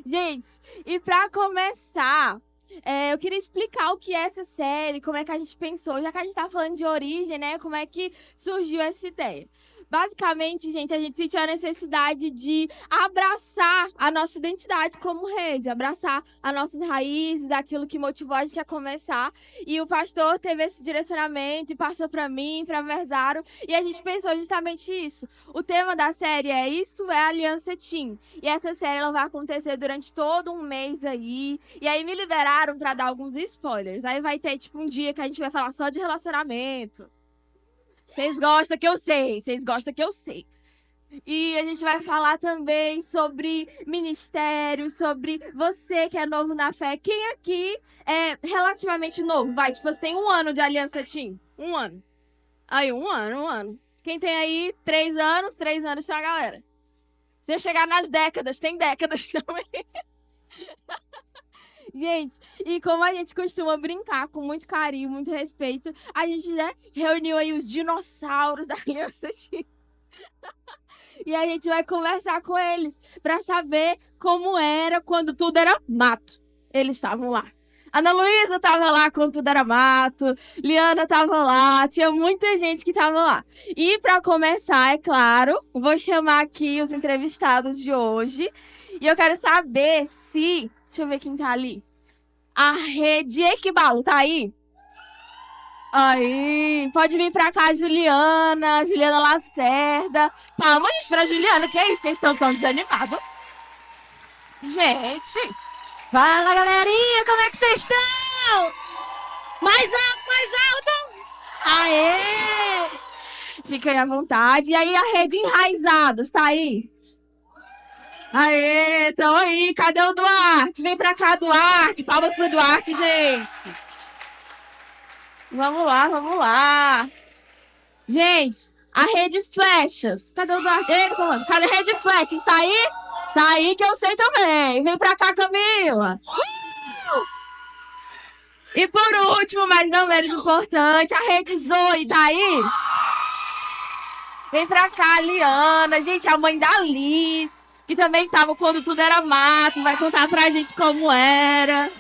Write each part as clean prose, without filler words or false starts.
Gente, e pra começar, eu queria explicar o que é essa série, como é que a gente pensou, já que a gente tá falando de origem, né? Como é que surgiu essa ideia. Basicamente, gente, a gente sentiu a necessidade de abraçar a nossa identidade como rede, abraçar as nossas raízes, aquilo que motivou a gente a começar. E o pastor teve esse direcionamento e passou para mim, para Verzaro, e a gente pensou justamente isso. O tema da série é Isso é Aliança Team. E essa série ela vai acontecer durante todo um mês aí. E aí me liberaram para dar alguns spoilers. Aí vai ter tipo um dia que a gente vai falar só de relacionamento. Vocês gostam que eu sei, vocês gostam que eu sei. E a gente vai falar também sobre ministério, sobre você que é novo na fé. Quem aqui é relativamente novo? Vai, tipo, você tem 1 ano de Aliança Team? 1 ano. Aí, 1 ano. Quem tem aí 3 anos, 3 anos tem a galera. Se eu chegar nas décadas, tem décadas também. Gente, e como a gente costuma brincar com muito carinho, muito respeito, a gente, né, reuniu aí os dinossauros da Aliança Team. E a gente vai conversar com eles para saber como era quando tudo era mato. Eles estavam lá. Ana Luísa estava lá quando tudo era mato. Liana estava lá. Tinha muita gente que estava lá. E para começar, é claro, vou chamar aqui os entrevistados de hoje. E eu quero saber se... Deixa eu ver quem tá ali. A Rede Equibalo, tá aí? Aí, pode vir pra cá, Juliana Lacerda. Palmas pra Juliana, que é isso? Vocês estão tão desanimados. Gente, Fala, galerinha, como é que vocês estão? Mais alto, mais alto! Aê! fiquem à vontade. E aí, a Rede Enraizados, tá aí? Aê, tão aí. Cadê o Duarte? Vem pra cá, Duarte. Palmas pro Duarte, gente. Vamos lá, vamos lá. Gente, a Rede Flechas. Cadê o Duarte? Ei, comando. Cadê a Rede Flechas? Tá aí? Tá aí que eu sei também. Vem pra cá, Camila. E por último, mas não menos importante, a Rede Zoe. Tá aí? Vem pra cá, Liana. Gente, a mãe da Liz, que também tava quando tudo era mato. Vai contar pra gente como era.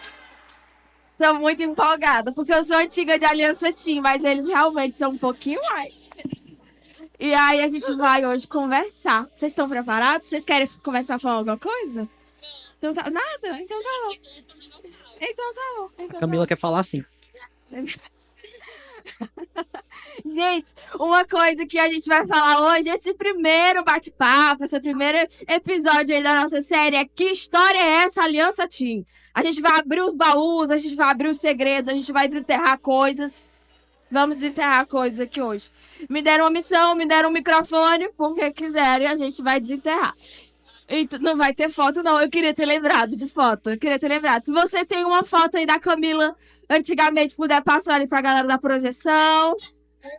Tô muito empolgada, porque eu sou antiga de Aliança Team, mas eles realmente são um pouquinho mais. E aí a gente vai hoje conversar. Vocês estão preparados? Vocês querem começar a falar alguma coisa? Então tá... Nada? Então tá bom. Então tá bom. Então Camila quer falar assim. Gente, uma coisa que a gente vai falar hoje, esse primeiro bate-papo, esse primeiro episódio aí da nossa série é que história é essa Aliança Team? A gente vai abrir os baús, a gente vai abrir os segredos, a gente vai desenterrar coisas. Vamos desenterrar coisas aqui hoje. Me deram uma missão, me deram um microfone, porque quiserem a gente vai desenterrar. Então, não vai ter foto, não. Eu queria ter lembrado de foto. Eu queria ter lembrado. Se você tem uma foto aí da Camila, antigamente, puder passar ali pra galera da projeção.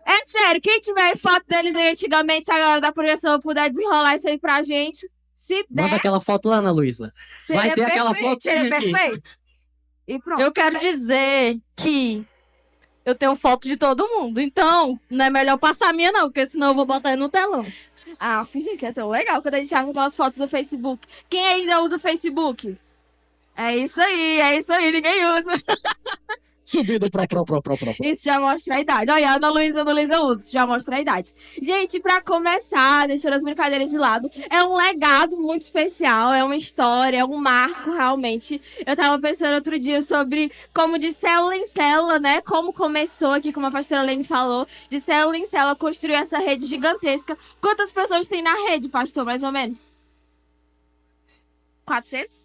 É sério, quem tiver foto deles aí antigamente, se a galera da projeção puder desenrolar isso aí pra gente, se der, Manda aquela foto lá, Ana Luísa. Vai ter aquela foto sim seria aqui. perfeito. E pronto. Eu quero dizer que eu tenho foto de todo mundo, então não é melhor passar a minha não, porque senão eu vou botar aí no telão. Ah, gente, é tão legal quando a gente acha aquelas fotos do Facebook. Quem ainda usa o Facebook? É isso aí, ninguém usa. Subindo pro. Isso já mostra a idade. Olha, a Ana Luísa usa, isso já mostra a idade. Gente, pra começar, deixando as brincadeiras de lado, é um legado muito especial, é uma história, é um marco, realmente. Eu tava pensando outro dia sobre como de célula em célula, né, como começou aqui, como a pastora Lene falou, de célula em célula construiu essa rede gigantesca. Quantas pessoas tem na rede, pastor, mais ou menos? 400?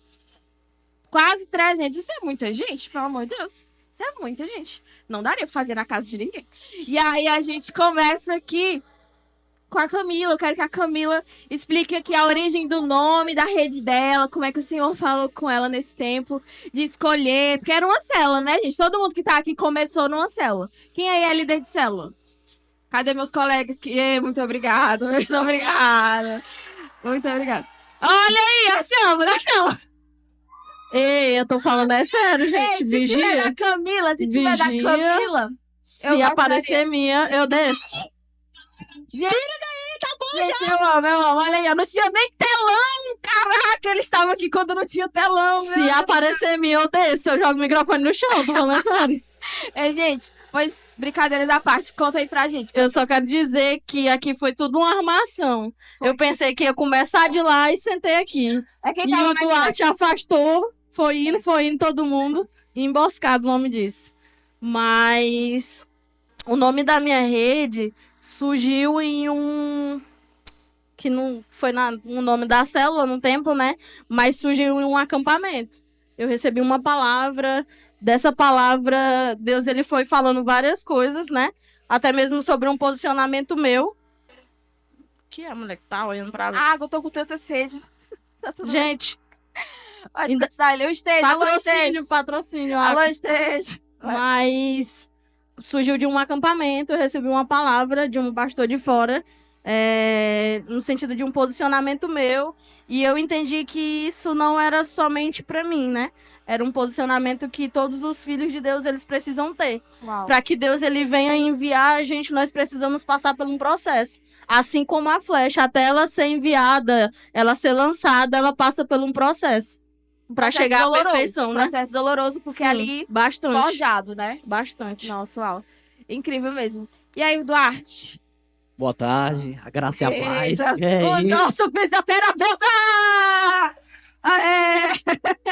Quase 300. Isso é muita gente, pelo amor de Deus. Isso é muita gente. Não daria pra fazer na casa de ninguém. E aí a gente começa aqui com a Camila. Eu quero que a Camila explique aqui a origem do nome da rede dela, como é que o Senhor falou com ela nesse tempo de escolher. Porque era uma célula, né, gente? Todo mundo que tá aqui começou numa célula. Quem aí é líder de célula? Cadê meus colegas? Muito obrigada, muito obrigada. Muito obrigada. Olha aí, achamos. Ei, eu tô falando é sério, gente. Ei, se tiver da Camila, Se eu aparecer minha, eu desço. Gente, tá bom Gente, já. eu amo. Olha aí, eu não tinha nem telão. Caraca, ele estava aqui quando não tinha telão. Se aparecer mim, eu desço, eu jogo o microfone no chão, tô falando sério. Gente, pois brincadeiras à parte, conta aí pra gente. Eu só quero dizer que aqui foi tudo uma armação. Eu pensei que ia começar de lá e sentei aqui. É quem E tava o mais Duarte afastou, foi indo todo mundo. Emboscado o nome disso. Mas o nome da minha rede surgiu em um... Que não foi no nome da célula no tempo, né? Mas surgiu em um acampamento. Eu recebi uma palavra. Dessa palavra, Deus ele foi falando várias coisas, né? Até mesmo sobre um posicionamento meu. Que é, moleque? Tá olhando pra mim. água, eu tô com tanta sede. Tá tudo bem. Gente, Pode ainda- continuar, ele é o esteja. patrocínio. Alô, esteja. Mas surgiu de um acampamento, eu recebi uma palavra de um pastor de fora, no sentido de um posicionamento meu, e eu entendi que isso não era somente para mim, né? Era um posicionamento que todos os filhos de Deus eles precisam ter. Uau. Para que Deus ele venha enviar a gente, nós precisamos passar por um processo. Assim como a flecha, até ela ser enviada, ela ser lançada, ela passa por um processo. Para Processo chegar à doloroso, perfeição, né? Processo doloroso, porque Sim, ali bastante. forjado, né? Bastante. Nossa, uau. Incrível mesmo. E aí, o Duarte? Boa tarde, a graça e a paz. Eita, É o isso. nosso fisioterapeuta!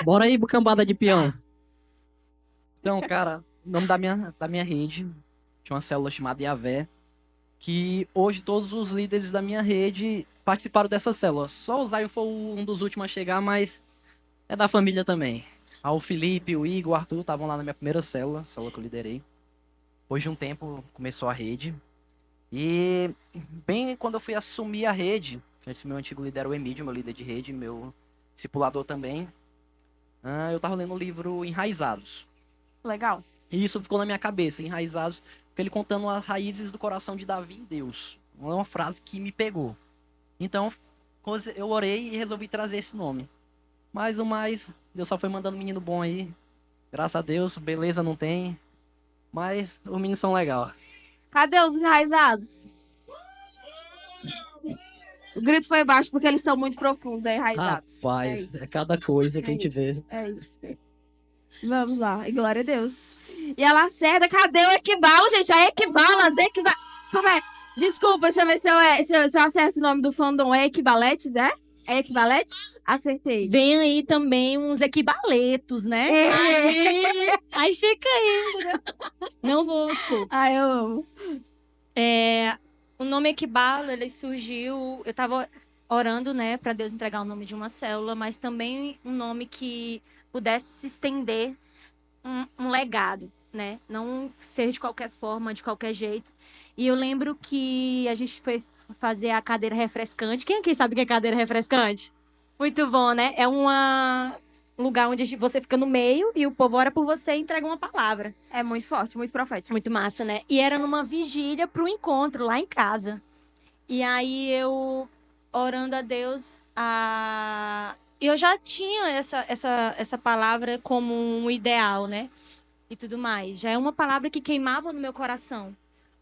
Bora aí, cambada de peão. Então, cara, o nome da minha rede, tinha uma célula chamada Yavé, que hoje todos os líderes da minha rede participaram dessa célula. Só o Zion foi um dos últimos a chegar, mas é da família também. O Felipe, o Igor, o Arthur estavam lá na minha primeira célula que eu liderei. Depois de um tempo, começou a rede. E bem quando eu fui assumir a rede, antes meu antigo líder era o Emílio, meu líder de rede, meu discipulador também, eu tava lendo o livro Enraizados. Legal. E isso ficou na minha cabeça, Enraizados, porque ele contando as raízes do coração de Davi em Deus. É uma frase que me pegou. Então, eu orei e resolvi trazer esse nome. Mas o mais, Deus só foi mandando menino bom aí. Graças a Deus, beleza não tem. Mas os meninos são legais. Cadê os enraizados? O grito foi baixo porque eles estão muito profundos, enraizados. Rapaz, isso. é cada coisa que a gente vê. É isso. Vamos lá, e glória a Deus. E a Lacerda, cadê o Equibalo, gente? A Equibalas, Como é? Desculpa, deixa eu ver se eu acerto o nome do fandom. É Equibaletes, é? É Equibaletes? Acertei. Vem aí também uns equibaletos, né? Aí fica aí, né? Não vou expor. Ah, eu amo. O nome Equibalo, ele surgiu... Eu tava orando, né, para Deus entregar o nome de uma célula, mas também um nome que pudesse se estender um legado, né? Não ser de qualquer forma, de qualquer jeito. E eu lembro que a gente foi fazer a cadeira refrescante. Quem aqui sabe o que é cadeira refrescante? Muito bom, né? É um lugar onde você fica no meio e o povo ora por você e entrega uma palavra. É muito forte, muito profético. Muito massa, né? E era numa vigília pro encontro lá em casa. E aí eu, orando a Deus, eu já tinha essa palavra como um ideal, né? E tudo mais. Já é uma palavra que queimava no meu coração.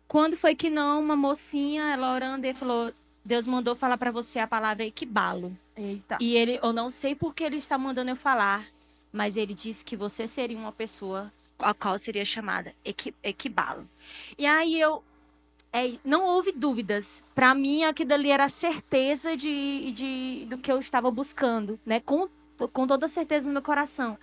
Quando foi que não, uma mocinha, ela orando, e falou: Deus mandou falar pra você a palavra equibalo. Eita. E eu não sei por que ele está mandando eu falar, mas ele disse que você seria uma pessoa a qual seria chamada equibalo. E aí não houve dúvidas. Para mim, aquilo ali era a certeza do que eu estava buscando, né? Com toda a certeza no meu coração.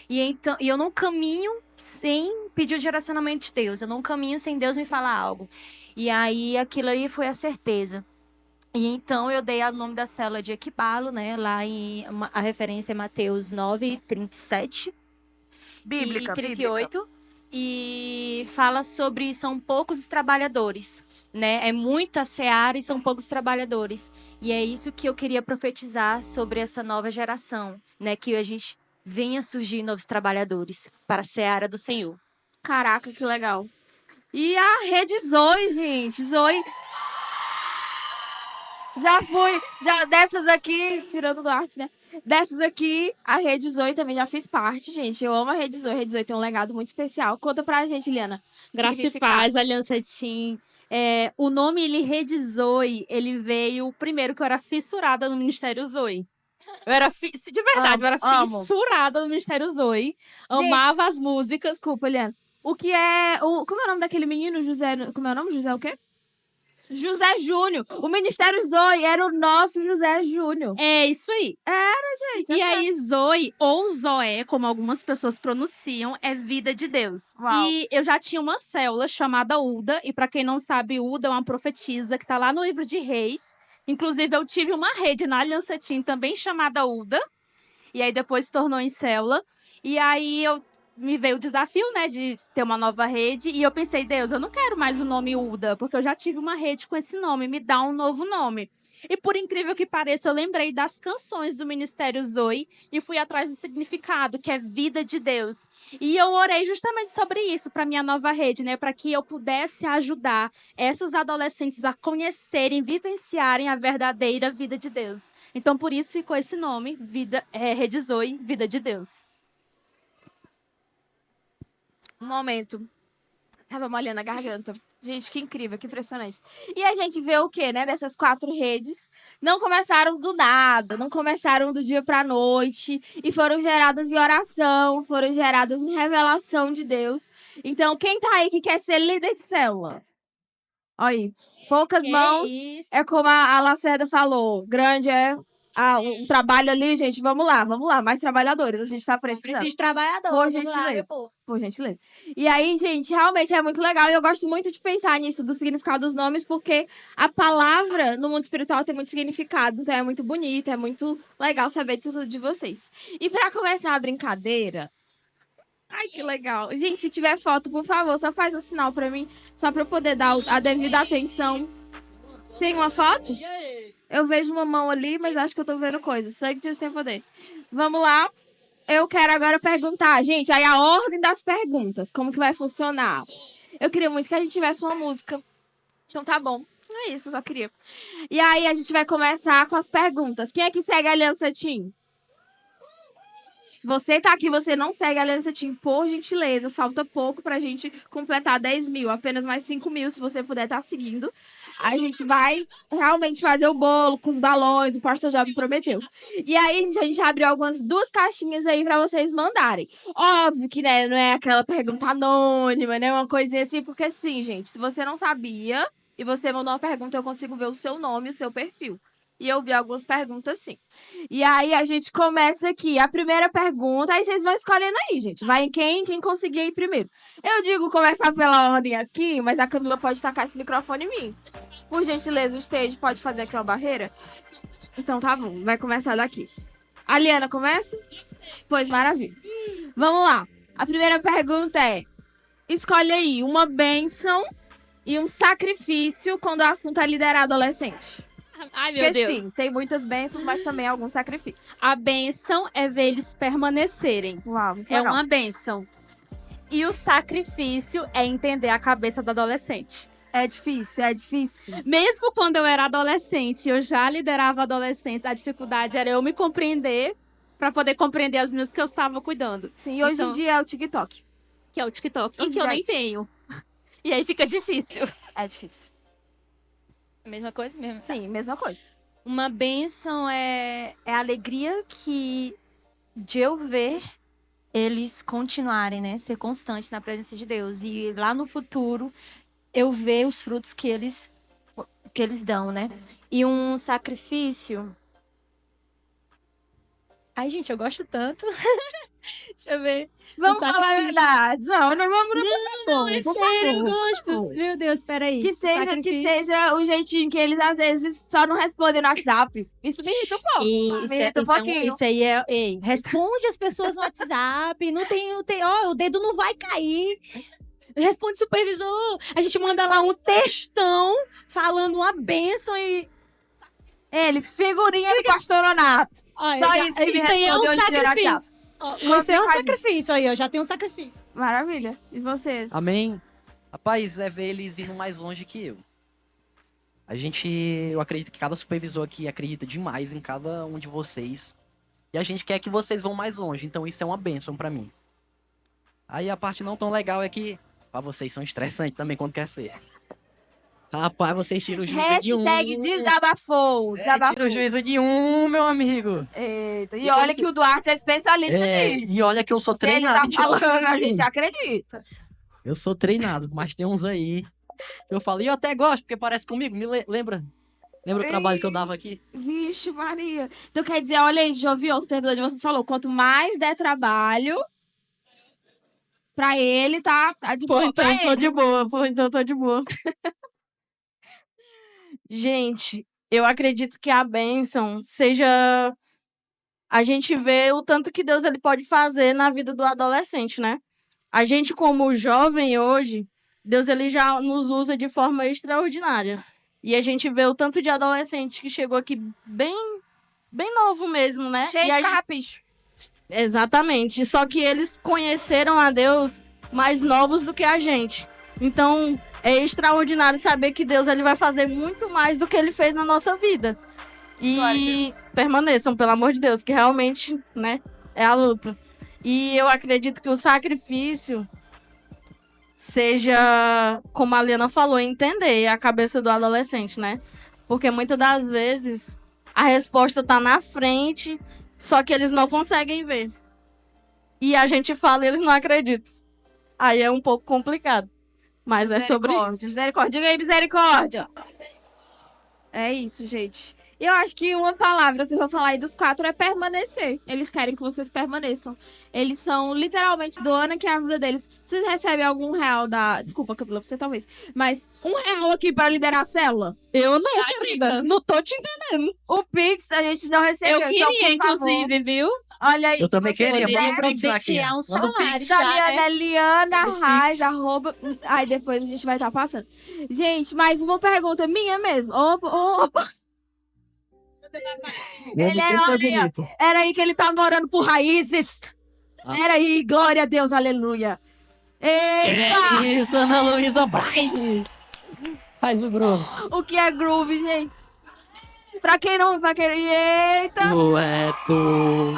E eu não caminho sem pedir o direcionamento de Deus. Eu não caminho sem Deus me falar algo. E aí, aquilo ali foi a certeza. E então, eu dei o nome da célula de Equibalo, né? Lá a referência é Mateus 9, 37 Bíblica, e 38. E fala sobre são poucos os trabalhadores, né? É muita seara e são poucos trabalhadores. E é isso que eu queria profetizar sobre essa nova geração, né? Que a gente venha surgir novos trabalhadores para a seara do Senhor. Caraca, que legal. E a rede Zoe, gente. Zoe. Já dessas aqui, tirando do arte, né? Dessas aqui, a Rede Zoe também já fiz parte, gente. Eu amo a Rede Zoe. A Rede Zoe tem um legado muito especial. Conta pra gente, Liana. Graça e paz, Aliança Team. O nome ele Rede Zoe, ele veio primeiro que eu era fissurada no Ministério Zoe. Eu era de verdade, eu era Amo. fissurada no Ministério Zoe. Gente, Amava as músicas. Desculpa, Eliana. O que é. Como é o nome daquele menino? José. Como é o nome? José o quê? José Júnior. O Ministério Zoe era o nosso José Júnior. É isso aí. Gente, E aí, Zoe, ou Zoé, como algumas pessoas pronunciam, é vida de Deus. Uau. E eu já tinha uma célula chamada Uda, e pra quem não sabe, Uda é uma profetisa que tá lá no livro de Reis. Inclusive, eu tive uma rede na Aliança Team também chamada Uda, e aí depois se tornou em célula. E aí me veio o desafio, né, de ter uma nova rede, e eu pensei, Deus, eu não quero mais o nome Uda, porque eu já tive uma rede com esse nome, me dá um novo nome. E por incrível que pareça, eu lembrei das canções do Ministério Zoe e fui atrás do significado, que é vida de Deus. E eu orei justamente sobre isso para minha nova rede, né, para que eu pudesse ajudar essas adolescentes a conhecerem, vivenciarem a verdadeira vida de Deus. Então por isso ficou esse nome, Rede Zoe, Vida de Deus. Um momento. Tava molhando a garganta. Gente, que incrível, que impressionante. E a gente vê o quê, né? Dessas 4 redes. Não começaram do nada, não começaram do dia pra noite. E foram geradas em oração, foram geradas em revelação de Deus. Então, quem tá aí que quer ser líder de célula? Olha aí. Poucas mãos. Isso. É como a Lacerda falou. Grande é o trabalho ali, gente. Vamos lá. Mais trabalhadores. A gente tá precisando. Preciso de trabalhador. Por vamos lá, gentileza. meu povo. Por gentileza. E aí, gente, realmente é muito legal. E eu gosto muito de pensar nisso, do significado dos nomes, porque a palavra no mundo espiritual tem muito significado. Então é muito bonito, é muito legal saber disso de vocês. E pra começar a brincadeira. Ai, que legal. Gente, se tiver foto, por favor, só faz um sinal pra mim, só pra eu poder dar a devida atenção. Tem uma foto? Eu vejo uma mão ali, mas acho que eu tô vendo coisa. Sangue de Deus tem poder. Vamos lá. Eu quero agora perguntar, gente, aí a ordem das perguntas, como que vai funcionar? Eu queria muito que a gente tivesse uma música. Então tá bom. É isso, eu só queria. E aí a gente vai começar com as perguntas. Quem é que segue a Aliança Team? Se você tá aqui, você não segue a Aliança Team, por gentileza, falta pouco pra gente completar 10 mil, apenas mais 5 mil, se você puder estar seguindo. A gente vai realmente fazer o bolo com os balões, o pastor já me prometeu. E aí, a gente abriu algumas 2 caixinhas aí pra vocês mandarem. Óbvio que, né, não é aquela pergunta anônima, né, uma coisinha assim, porque sim, gente, se você não sabia e você mandou uma pergunta, eu consigo ver o seu nome e o seu perfil. E eu vi algumas perguntas, sim. E aí, a gente começa aqui. A primeira pergunta, aí vocês vão escolhendo aí, gente. Vai em quem conseguir aí primeiro. Eu digo começar pela ordem aqui, mas a Camila pode tacar esse microfone em mim. Por gentileza, o stage pode fazer aqui uma barreira? Então tá bom, vai começar daqui. A Liana começa? Pois, maravilha. Vamos lá. A primeira pergunta é: escolhe aí uma bênção e um sacrifício quando o assunto é liderar adolescente. Ai, meu Porque Deus. sim, tem muitas bênçãos, mas também alguns sacrifícios. A bênção é ver eles permanecerem. Uau, muito É legal. uma bênção. E o sacrifício é entender a cabeça do adolescente. É difícil, é difícil. Mesmo quando eu era adolescente, eu já liderava adolescentes, a dificuldade era eu me compreender para poder compreender as minhas que eu estava cuidando. Sim, e hoje Então, em dia é o TikTok. que é o TikTok, e Os que eu nem jets. tenho. E aí fica difícil. É difícil. Mesma coisa mesmo. Sim, mesma coisa. Uma bênção é a alegria de eu ver eles continuarem, né? Ser constantes na presença de Deus. E lá no futuro, eu ver os frutos que eles dão, né? E um sacrifício... Ai, gente, eu gosto tanto. Deixa eu ver. Vamos Um falar a sacrifício. verdade. Não, não vamos. Não, é sério, eu gosto. Meu Deus, peraí. Que seja Sacrifício. o jeitinho que eles às vezes só não respondem no WhatsApp. Isso me irrita um pouco. Isso, Me irrita um pouquinho. isso aí é. Ei, responde as pessoas no WhatsApp. Não tem, ó, o dedo não vai cair. Responde supervisor. A gente manda lá um textão falando uma bênção e. Ele, figurinha do pastorenato. Ó, Só isso que me isso aí é um respondeu de WhatsApp. sacrifício. Ó, isso é um Complicadinho. sacrifício aí, ó. Já tem um sacrifício. Maravilha. E você? Amém? Rapaz, é ver eles indo mais longe que eu. Eu acredito que cada supervisor aqui acredita demais em cada um de vocês. E a gente quer que vocês vão mais longe, então isso é uma bênção pra mim. Aí a parte não tão legal é que pra vocês são estressantes também quando quer ser. Rapaz, vocês tiram o juízo de um. Hashtag desabafou. Tira Desabafou. o juízo de um, meu amigo. Eita, e olha que o Duarte é especialista nisso. E olha que eu sou Se ele treinado. tá falando, a gente acredita. Eu sou treinado, mas tem uns aí que eu falo, e eu até gosto, porque parece comigo, lembra? Lembra o trabalho que eu dava aqui? Vixe, Maria. Então quer dizer, olha aí, já ouviu os perguntas de vocês falou, quanto mais der trabalho, pra ele tá de Pô, boa. então Pra eu tô ele. de boa. Pô, então eu tô de boa. Gente, eu acredito que a bênção seja a gente ver o tanto que Deus ele pode fazer na vida do adolescente, né? A gente, como jovem hoje, Deus ele já nos usa de forma extraordinária. E a gente vê o tanto de adolescente que chegou aqui bem novo mesmo, né? Cheio E a de gente- carrapicho. Exatamente. Só que eles conheceram a Deus mais novos do que a gente. Então, é extraordinário saber que Deus ele vai fazer muito mais do que ele fez na nossa vida. Glória a E permaneçam, pelo amor de Deus, que realmente, né, é a luta. E eu acredito que o sacrifício seja, como a Liana falou, entender a cabeça do adolescente, né? Porque muitas das vezes a resposta tá na frente, só que eles não conseguem ver. E a gente fala e eles não acreditam. Aí é um pouco complicado. Mas é sobre Misericórdia, isso. misericórdia. Diga aí, misericórdia. É isso, gente. E eu acho que uma palavra, se eu for falar aí dos 4, é permanecer. Eles querem que vocês permaneçam. Eles são literalmente doando aqui a vida deles. Vocês recebem algum real da. Desculpa, Camila, você talvez. Mas R$1 aqui pra liderar a célula? Eu não, querida. Não tô te entendendo. O Pix a gente não recebeu. Eu então, queria, por favor, inclusive, viu? olha aí. Eu também se você queria, puder. manda um Pix aqui. Providenciar um Manda um Pix. salário Da já, Liana né? é Liana Raiz, arroba. Aí depois a gente vai estar passando. Gente, mais uma pergunta minha mesmo. Opa. Ele é, olha, era aí que ele tava orando por raízes. Ah. Era aí, glória a Deus, aleluia. Eita! Isso, Ana Luísa Braille. Faz o Bruno. O que é groove, gente? Pra quem não. Eita! Poeto.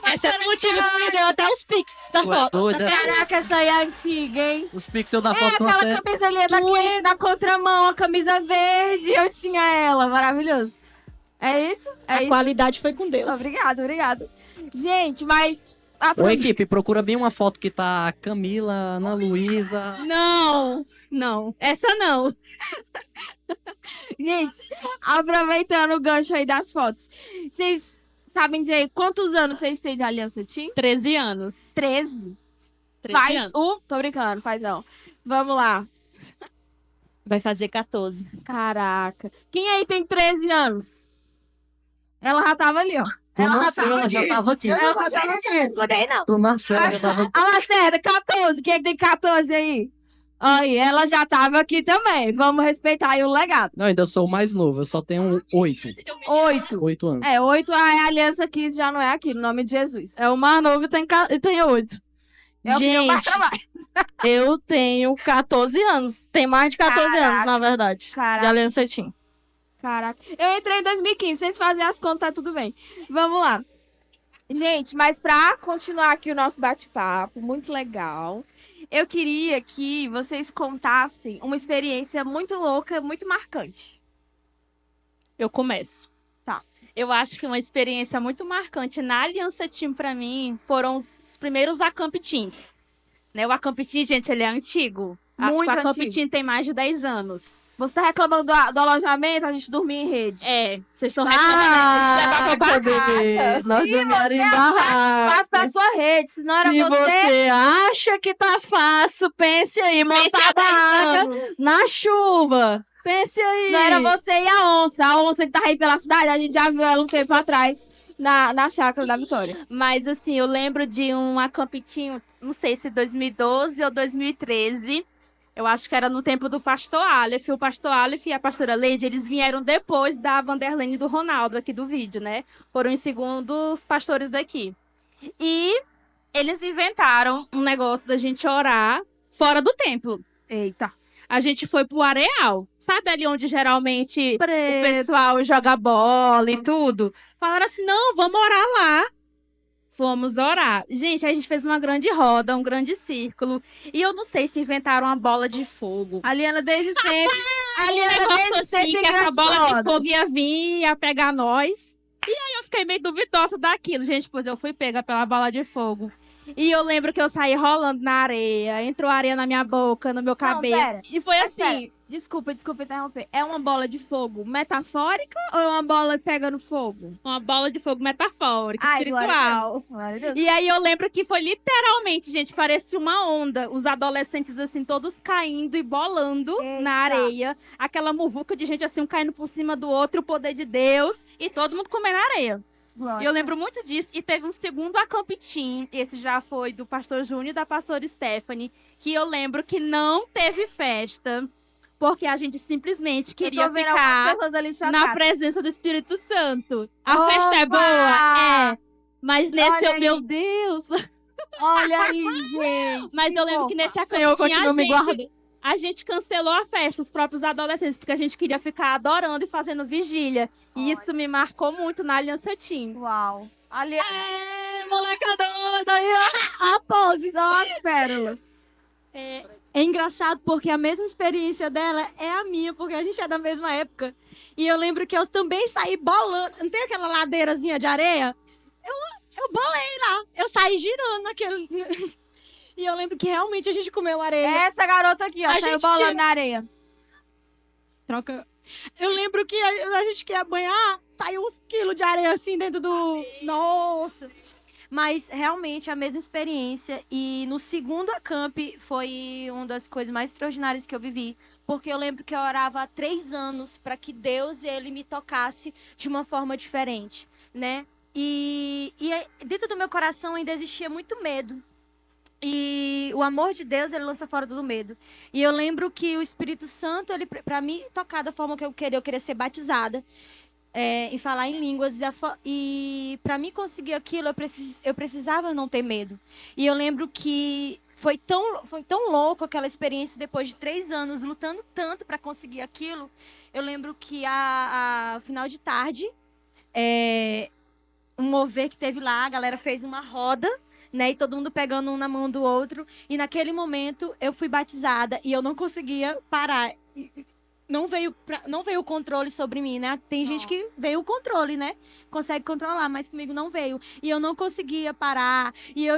Essa é o motivo que me deu até os pics da Tu é foto. doida? Caraca, essa aí é antiga, hein? Os pixels da É foto estão aquela até... camisa ali daquele, da contramão, a camisa verde. Eu tinha ela, maravilhoso. É isso? É A isso. qualidade foi com Deus. Obrigado. Gente, mas. Ô, equipe, procura bem uma foto que tá a Camila, Ana Luísa. Não. Essa não. Gente, aproveitando o gancho aí das fotos. Vocês sabem dizer quantos anos vocês têm de Aliança Team? 13 anos. 13. 13 Faz anos. Tô brincando, faz não. Vamos lá. Vai fazer 14. Caraca. Quem aí tem 13 anos? Ela já tava ali, ó. Tu nasceu, ela já tava aqui. Ela já tava aqui. Mudei, não. Tu nasceu, ela já tava aqui. A Lacerda, 14. Quem é que tem 14 aí? Aí, ela já tava aqui também. Vamos respeitar aí o legado. Não, ainda sou o mais novo, eu só tenho 8. 8. 8 anos. É, 8 a Aliança Kiss já não é aqui, no nome de Jesus. É o mais novo e tem 8. É o que eu mais Gente, trabalho. eu tenho 14 anos. Tem mais de 14 anos, Caraca. na verdade. De Caraca. Aliança Team. Caraca. Eu entrei em 2015, vocês fazem as contas, tá tudo bem. Vamos lá. Gente, mas pra continuar aqui o nosso bate-papo, muito legal, eu queria que vocês contassem uma experiência muito louca, muito marcante. Eu começo. Tá. Eu acho que uma experiência muito marcante na Aliança Team pra mim foram os primeiros Acamp Teams. Né? O Acamp Team, gente, ele é antigo. Acho Muito que o Acamp antigo. Team tem mais de 10 anos. Você tá reclamando do alojamento, a gente dormia em rede. É, vocês estão Ah, reclamando. bebê. Nós Se dormimos em você achasse barraca. fácil pra sua rede, se não era Se você... você acha que tá fácil, pense aí, montar a barraca na chuva. Pense aí. Não era você e a onça. A onça que tá aí pela cidade, a gente já viu ela um tempo atrás na chácara da Vitória. Mas assim, eu lembro de um Acamp Team, não sei se 2012 ou 2013. Eu acho que era no tempo do Pastor Aleph. O Pastor Aleph e a Pastora Leide, eles vieram depois da Vanderlene e do Ronaldo aqui do vídeo, né? Foram os segundos pastores daqui. E eles inventaram um negócio da gente orar fora do templo. Eita. A gente foi pro areal. Sabe ali onde geralmente o Preto. pessoal joga bola e tudo? Falaram assim, não, vamos orar lá. Fomos orar. Gente, aí a gente fez uma grande roda, um grande círculo. E eu não sei se inventaram uma bola de fogo. A Liana desde sempre Ali Um era negócio desde assim, sempre que essa grandes bola de rodas. fogo ia vir, ia pegar nós. E aí eu fiquei meio duvidosa daquilo, gente, pois eu fui pega pela bola de fogo. E eu lembro que eu saí rolando na areia, entrou areia na minha boca, no meu cabelo. pera. E foi Mas assim, pera, desculpa interromper. É uma bola de fogo metafórica ou é uma bola pegando fogo? uma bola de fogo metafórica, Ai, glória a espiritual. Deus. Glória a Deus. E aí eu lembro que foi literalmente, gente, parecia uma onda. Os adolescentes, assim, todos caindo e bolando Eita. na areia. Aquela muvuca de gente, assim, um caindo por cima do outro, o poder de Deus. E todo mundo comendo areia. Glória E eu a lembro Deus. muito disso. E teve um segundo acampitim. Esse já foi do pastor Júnior e da pastora Stephanie. Que eu lembro que não teve festa. Porque a gente simplesmente Eu queria tô vendo algumas ficar pessoas ali na chocadas. presença do Espírito Santo. A Opa! festa é boa? É. Mas nesse, Olha aí. meu Deus. Olha aí, gente. Mas eu lembro que nesse Senhor, acampitim continua me guardando. a gente cancelou a festa, os próprios adolescentes, porque a gente queria ficar adorando e fazendo vigília. E isso me marcou muito na Aliança Team. Uau. Ali Moleca doida aí, ó. A pose. só as pérolas. É engraçado porque a mesma experiência dela é a minha, porque a gente é da mesma época. E eu lembro que eu também saí bolando. Não tem aquela ladeirazinha de areia? Eu bolei lá. Eu saí girando naquele. E eu lembro que realmente a gente comeu areia. Essa garota aqui, ó, A saiu gente bolando tira- na areia. Troca. Eu lembro que a gente queria banhar, saiu uns quilos de areia assim dentro do. Nossa! Mas realmente a mesma experiência. E no segundo acamp foi uma das coisas mais extraordinárias que eu vivi. Porque eu lembro que eu orava há 3 anos para que Deus ele me tocasse de uma forma diferente, né? E dentro do meu coração ainda existia muito medo. E o amor de Deus, ele lança fora todo medo. E eu lembro que o Espírito Santo, ele para me tocar da forma que eu queria ser batizada, e falar em línguas. E para mim conseguir aquilo, eu precisava não ter medo. E eu lembro que foi tão louco aquela experiência depois de 3 anos lutando tanto para conseguir aquilo. Eu lembro que a final de tarde, um mover que teve lá, a galera fez uma roda, né? E todo mundo pegando um na mão do outro. E naquele momento eu fui batizada e eu não conseguia parar. Não veio o controle sobre mim, né? Tem gente que veio o controle, né? Consegue controlar, mas comigo não veio. E eu não conseguia parar. E eu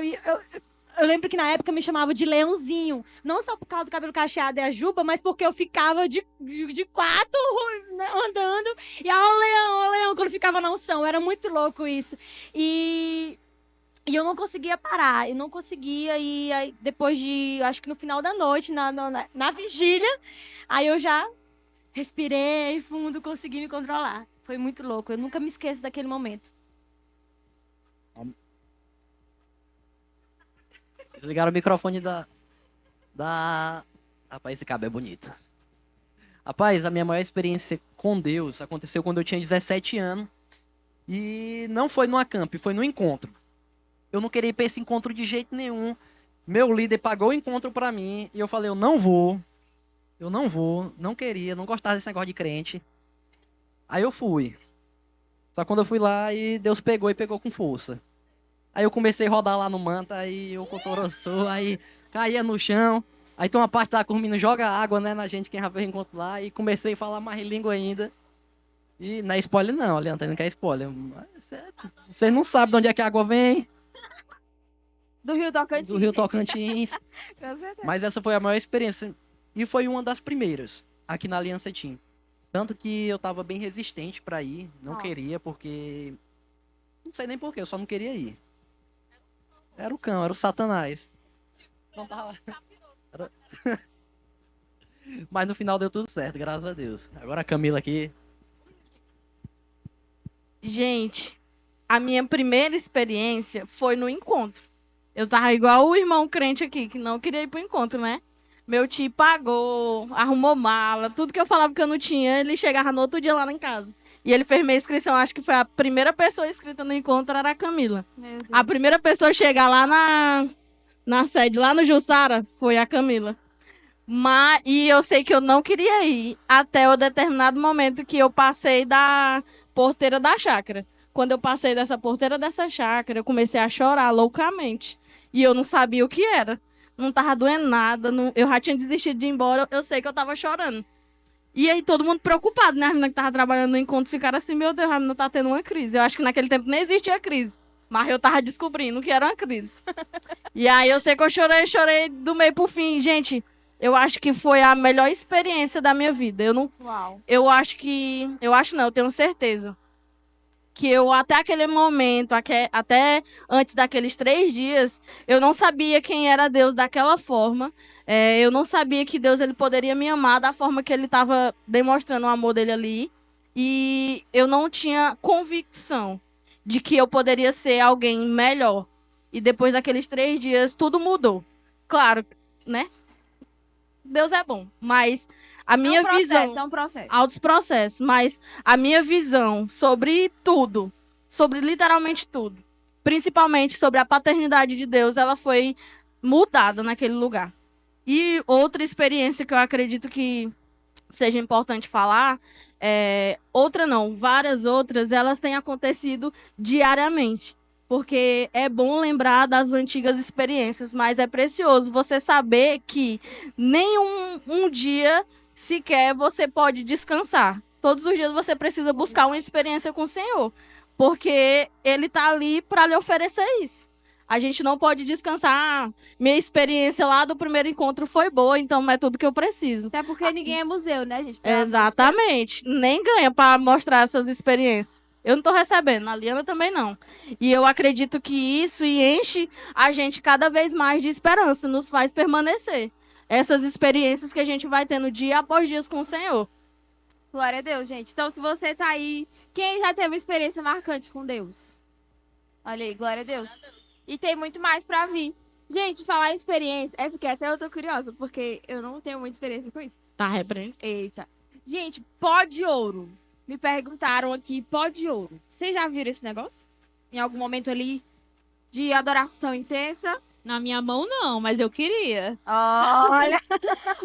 lembro que na época me chamavam de leãozinho. Não só por causa do cabelo cacheado e a juba, mas porque eu ficava de quatro andando. E ó leão, quando ficava na unção. Era muito louco isso. E eu não conseguia parar, eu não conseguia. E aí, depois de, acho que no final da noite, na vigília, aí eu já respirei fundo, consegui me controlar. Foi muito louco, eu nunca me esqueço daquele momento. Desligaram o microfone da... Rapaz, esse cabo é bonito. Rapaz, a minha maior experiência com Deus aconteceu quando eu tinha 17 anos. E não foi no acamp, foi no encontro. Eu não queria ir pra esse encontro de jeito nenhum. Meu líder pagou o encontro pra mim e eu falei, eu não vou, não queria, não gostava desse negócio de crente. Aí eu fui. Só quando eu fui lá e Deus pegou com força. Aí eu comecei a rodar lá no manto, aí eu cotoroçou, aí caía no chão. Aí tem uma parte da Curmino joga água, né, na gente, quem já fez encontro lá, e comecei a falar mais língua ainda. E não é spoiler não, Leandro, não quer spoiler. Vocês não sabem de onde é que a água vem. Do Rio Tocantins. Do Rio Tocantins. Com certeza. Mas essa foi a maior experiência. E foi uma das primeiras aqui na Aliança Team. Tanto que eu tava bem resistente pra ir. Não Nossa. queria, porque... Não sei nem porquê, eu só não queria ir. Era o cão, era o Satanás. Não tava... Mas no final deu tudo certo, graças a Deus. Agora a Camila aqui... Gente, a minha primeira experiência foi no encontro. Eu tava igual o irmão crente aqui, que não queria ir pro encontro, né? Meu tio pagou, arrumou mala, tudo que eu falava que eu não tinha, ele chegava no outro dia lá em casa. E ele fez minha inscrição, acho que foi a primeira pessoa inscrita no encontro, era a Camila. Meu Deus. A primeira pessoa a chegar lá na sede, lá no Jussara, foi a Camila. E eu sei que eu não queria ir até o determinado momento que eu passei da porteira da chácara. Quando eu passei dessa porteira dessa chácara, eu comecei a chorar loucamente. E eu não sabia o que era. Não tava doendo nada, eu já tinha desistido de ir embora, eu sei que eu tava chorando. E aí todo mundo preocupado, né? A menina que tava trabalhando no encontro ficaram assim, meu Deus, a menina tá tendo uma crise. Eu acho que naquele tempo nem existia crise. Mas eu tava descobrindo que era uma crise. E aí eu sei que eu chorei do meio pro fim. Gente, eu acho que foi a melhor experiência da minha vida. Uau. Eu acho que... Eu acho não, eu tenho certeza. Que eu, até aquele momento, até antes daqueles 3 dias, eu não sabia quem era Deus daquela forma. Eu não sabia que Deus ele poderia me amar da forma que ele estava demonstrando o amor dele ali. E eu não tinha convicção de que eu poderia ser alguém melhor. E depois daqueles 3 dias, tudo mudou. Claro, né? Deus é bom, mas a minha visão... É um processo. Altos processos, mas a minha visão sobre tudo, sobre literalmente tudo, principalmente sobre a paternidade de Deus, ela foi mudada naquele lugar. E outra experiência que eu acredito que seja importante falar, várias outras, elas têm acontecido diariamente. Porque é bom lembrar das antigas experiências, mas é precioso você saber que nem um dia sequer você pode descansar. Todos os dias você precisa buscar uma experiência com o Senhor, porque Ele está ali para lhe oferecer isso. A gente não pode descansar. Minha experiência lá do primeiro encontro foi boa, então é tudo que eu preciso. Até porque ninguém é museu, né, gente? Exatamente. Nem ganha para mostrar essas experiências. Eu não tô recebendo, a Liana também não. E eu acredito que isso enche a gente cada vez mais de esperança, nos faz permanecer. Essas experiências que a gente vai tendo dia após dia com o Senhor. Glória a Deus, gente. Então, se você tá aí, quem já teve uma experiência marcante com Deus? Olha aí, glória a Deus. E tem muito mais pra vir. Gente, falar em experiência, essa aqui até eu tô curiosa, porque eu não tenho muita experiência com isso. Tá, repreende. Eita. Gente, pó de ouro. Me perguntaram aqui, pó de ouro. Vocês já viram esse negócio? Em algum momento ali de adoração intensa? Na minha mão, não, mas eu queria. Olha!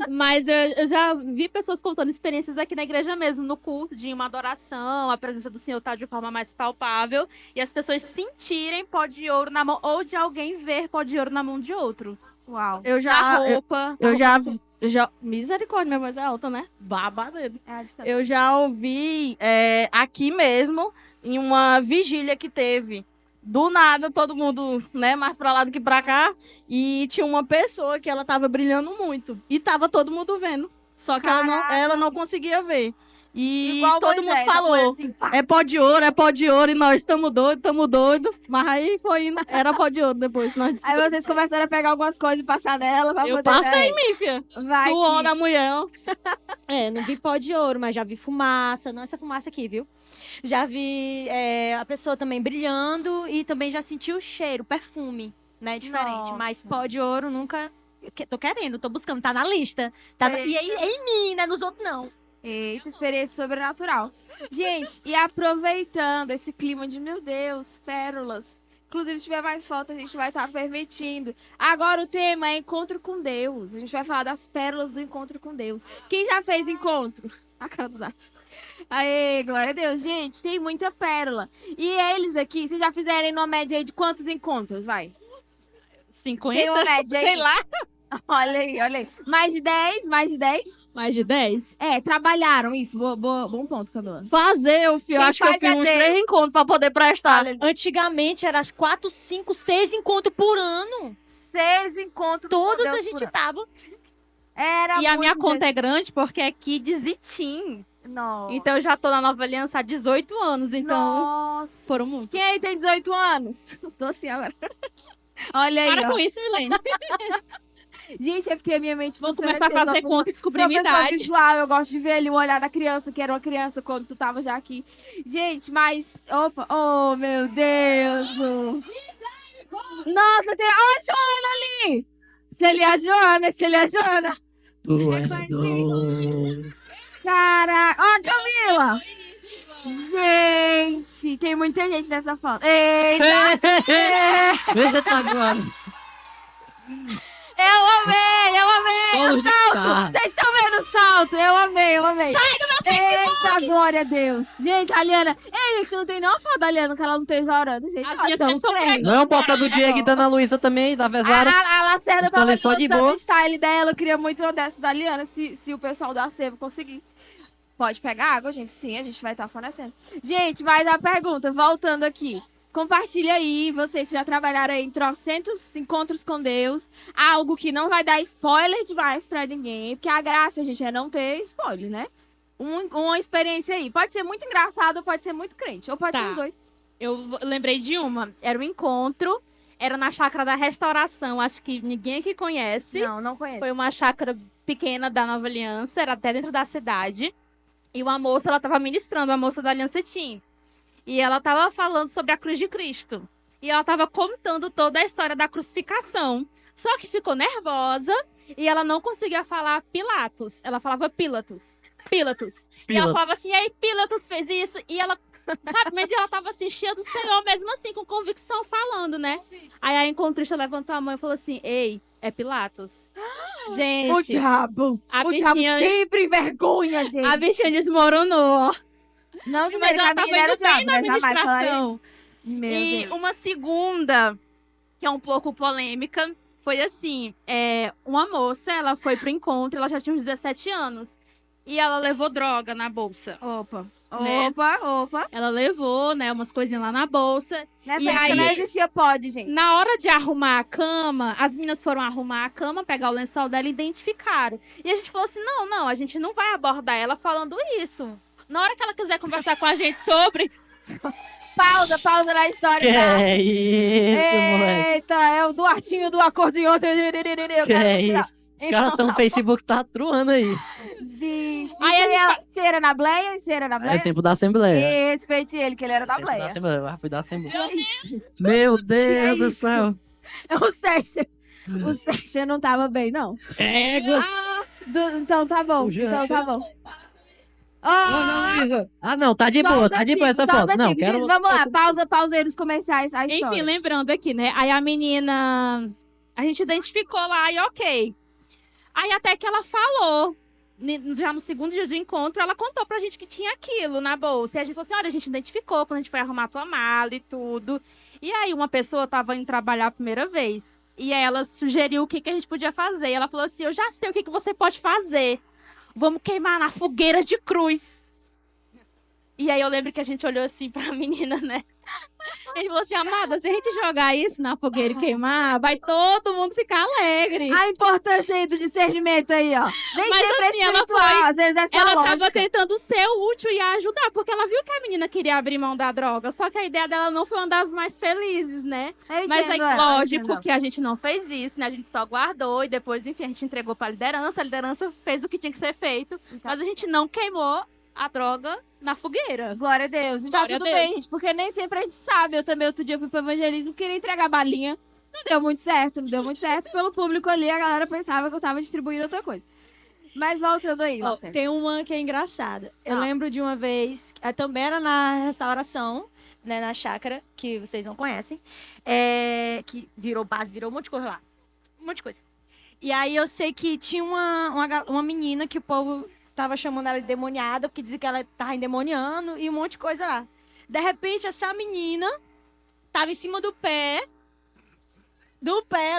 Mas eu já vi pessoas contando experiências aqui na igreja mesmo, no culto, de uma adoração, a presença do Senhor tá de forma mais palpável, e as pessoas sentirem pó de ouro na mão, ou de alguém ver pó de ouro na mão de outro. Uau. Eu Na já... roupa. Eu já... Misericórdia, minha voz é alta, né? Babadeiro. Eu já ouvi aqui mesmo, em uma vigília que teve. Do nada, todo mundo, né, mais pra lá do que pra cá. E tinha uma pessoa que ela tava brilhando muito. E tava todo mundo vendo. Só que ela não conseguia ver. E Igual todo Moisés, mundo falou, assim, pá. é pó de ouro, e nós estamos doidos. Mas aí foi indo, era pó de ouro depois. Nós Aí vocês começaram a pegar algumas coisas e passar nela pra eu poder... passei em mim, filha. Vai Suor que- da mulher. Não vi pó de ouro, mas já vi fumaça. Não essa fumaça aqui, viu? Já vi a pessoa também brilhando e também já senti o cheiro, o perfume, né? Diferente. Nossa. Mas pó de ouro nunca... Tô querendo, tô buscando, tá na lista. Tá e é em mim, né? Nos outros não. Eita, experiência sobrenatural. Gente, e aproveitando esse clima de, meu Deus, pérolas. Inclusive, se tiver mais foto, a gente vai estar permitindo. Agora o tema é encontro com Deus. A gente vai falar das pérolas do encontro com Deus. Quem já fez encontro? A cara do Nath. Aê, glória a Deus. Gente, tem muita pérola. E eles aqui, vocês já fizeram uma média aí de quantos encontros? Vai. 50? Tem uma média aí? Sei lá. Olha aí, olha aí. Mais de 10? Mais de 10? Mais de 10? Trabalharam isso. Bom ponto, Camila. Fazer, eu Quem acho que eu faz fiz é uns Deus. 3 encontros pra poder prestar. Antigamente era 4, 5, 6 encontros por ano. 6 encontros. Todos com Deus a gente por ano. tava. Era E a minha muito conta é grande porque é Kids e Teen. Nossa. Então eu já tô na Nova Aliança há 18 anos, então Nossa. foram muitos. Quem aí tem 18 anos? Tô assim agora. Olha aí, Para ó. com isso, Milene. Gente, é porque a minha mente Vou funciona começar a assim, eu fazer sou uma conta e descobrir sou minha uma pessoa idade. visual, eu gosto de ver ali o olhar da criança, que era uma criança quando tu tava já aqui. Gente, mas... Opa, oh, meu Deus. Nossa, tem... Ó, a Joana ali. Celia Joana. Tu é é doido. Caraca. Ó, Camila. Gente, tem muita gente nessa foto. Eita. Veja tá agora. Eu amei. Só O luz de salto. carro. Vocês estão vendo o salto? Eu amei. Sai do meu Facebook. Eita, glória a Deus. Gente, a Liana... Ei, gente, não tem nenhuma foto da Liana que ela não esteja orando, gente. As Ó, minhas então, sempre são tem. pregas. Não, bota do Diego e da Ana Luísa também, da Vezara. A Lacerda Estão tava ali só de lançando boa. o style dela. Eu queria muito uma dessa da Liana, se o pessoal do acervo conseguir. Pode pegar água, gente? Sim, a gente vai estar fornecendo. Gente, mas a pergunta, voltando aqui. Compartilha aí, vocês já trabalharam aí em trocentos encontros com Deus. Algo que não vai dar spoiler demais pra ninguém. Porque a graça, gente, é não ter spoiler, né? Uma experiência aí. Pode ser muito engraçado, ou pode ser muito crente. Ou pode Tá. ser os dois. Eu lembrei de uma. Era um encontro, era na Chácara da Restauração. Acho que ninguém aqui conhece. Não conheço. Foi uma chácara pequena da Nova Aliança, era até dentro da cidade. E uma moça, ela tava ministrando, a moça da Aliança Team. E ela tava falando sobre a cruz de Cristo. E ela tava contando toda a história da crucificação. Só que ficou nervosa e ela não conseguia falar Pilatos. Ela falava Pilatos. Pilatos. E ela falava assim, e aí Pilatos fez isso. E ela, sabe, mas ela tava assim, cheia do Senhor, mesmo assim, com convicção falando, né? Aí a encontrista levantou a mão e falou assim, ei, é Pilatos. Gente, O diabo. a O diabo bichinha, sempre envergonha, gente. a bichinha desmoronou. Não que Mas seja ela a tava menina era o indo bem diabo, na mas jamais falaria administração. isso. Meu E Deus. uma segunda, que é um pouco polêmica, foi assim, uma moça, ela foi pro encontro, ela já tinha uns 17 anos, e ela levou droga na bolsa. Opa. Né? Opa. Ela levou, né, umas coisinhas lá na bolsa. Nessa E época aí- não existia pod, gente. Na hora de arrumar a cama, as meninas foram arrumar a cama, pegar o lençol dela e identificaram. E a gente falou assim, não, a gente não vai abordar ela falando isso. Na hora que ela quiser conversar com a gente sobre... Pausa na história. Que tá? é isso, moleque? Eita, é o Duartinho do acordeon. Que é isso? Os caras estão no Facebook, tá truando aí. Gente, Aí a gente você era na Bleia? Você era na É Bleia? tempo da Assembleia. Respeite ele, que ele era da Tempo da Bleia. Assembleia. Eu já fui da Assembleia. Que isso? Meu Deus do isso? céu. O Sérgio não tava bem, não. Éguas. Então tá bom, O Jean- Oh, Não, tá de boa, tá de boa essa foto. Não, quero... Gente, vamos lá, pausa aí nos comerciais a história. Enfim, lembrando aqui, né? Aí a menina... A gente identificou lá e ok. Aí até que ela falou, já no segundo dia do encontro, ela contou pra gente que tinha aquilo na bolsa. E a gente falou assim, olha, a gente identificou quando a gente foi arrumar a tua mala e tudo. E aí uma pessoa tava indo trabalhar a primeira vez. E aí ela sugeriu o que a gente podia fazer. E ela falou assim, eu já sei o que você pode fazer. Vamos queimar na fogueira de cruz. E aí eu lembro que a gente olhou assim pra menina, né? Ele falou assim, amada, se a gente jogar isso na fogueira e queimar, vai todo mundo ficar alegre. A importância aí do discernimento aí, ó. Nem Mas sempre assim, é ela espiritual, foi- às vezes é só Ela lógica. tava tentando ser útil e ajudar, porque ela viu que a menina queria abrir mão da droga. Só que a ideia dela não foi uma das mais felizes, né? Eu Mas entendo aí, ela, eu lógico entendo. que a gente não fez isso, né? A gente só guardou e depois, enfim, a gente entregou pra liderança. A liderança fez o que tinha que ser feito. Mas a gente não queimou a droga na fogueira. Glória a Deus. Então Glória a tudo Deus. bem, gente, porque nem sempre a gente sabe. Eu também outro dia fui pro evangelismo, queria entregar balinha. Não deu muito certo. Pelo público ali, a galera pensava que eu tava distribuindo outra coisa. Mas voltando aí, Ó, Marcelo. tem uma que é engraçada. Eu Ah. lembro de uma vez, também era na restauração, né, na chácara, que vocês não conhecem, que virou base, virou um monte de coisa lá. Um monte de coisa. E aí eu sei que tinha uma menina que o povo tava chamando ela de demoniada, porque dizia que ela tava endemoniando e um monte de coisa lá. De repente, essa menina tava em cima do pé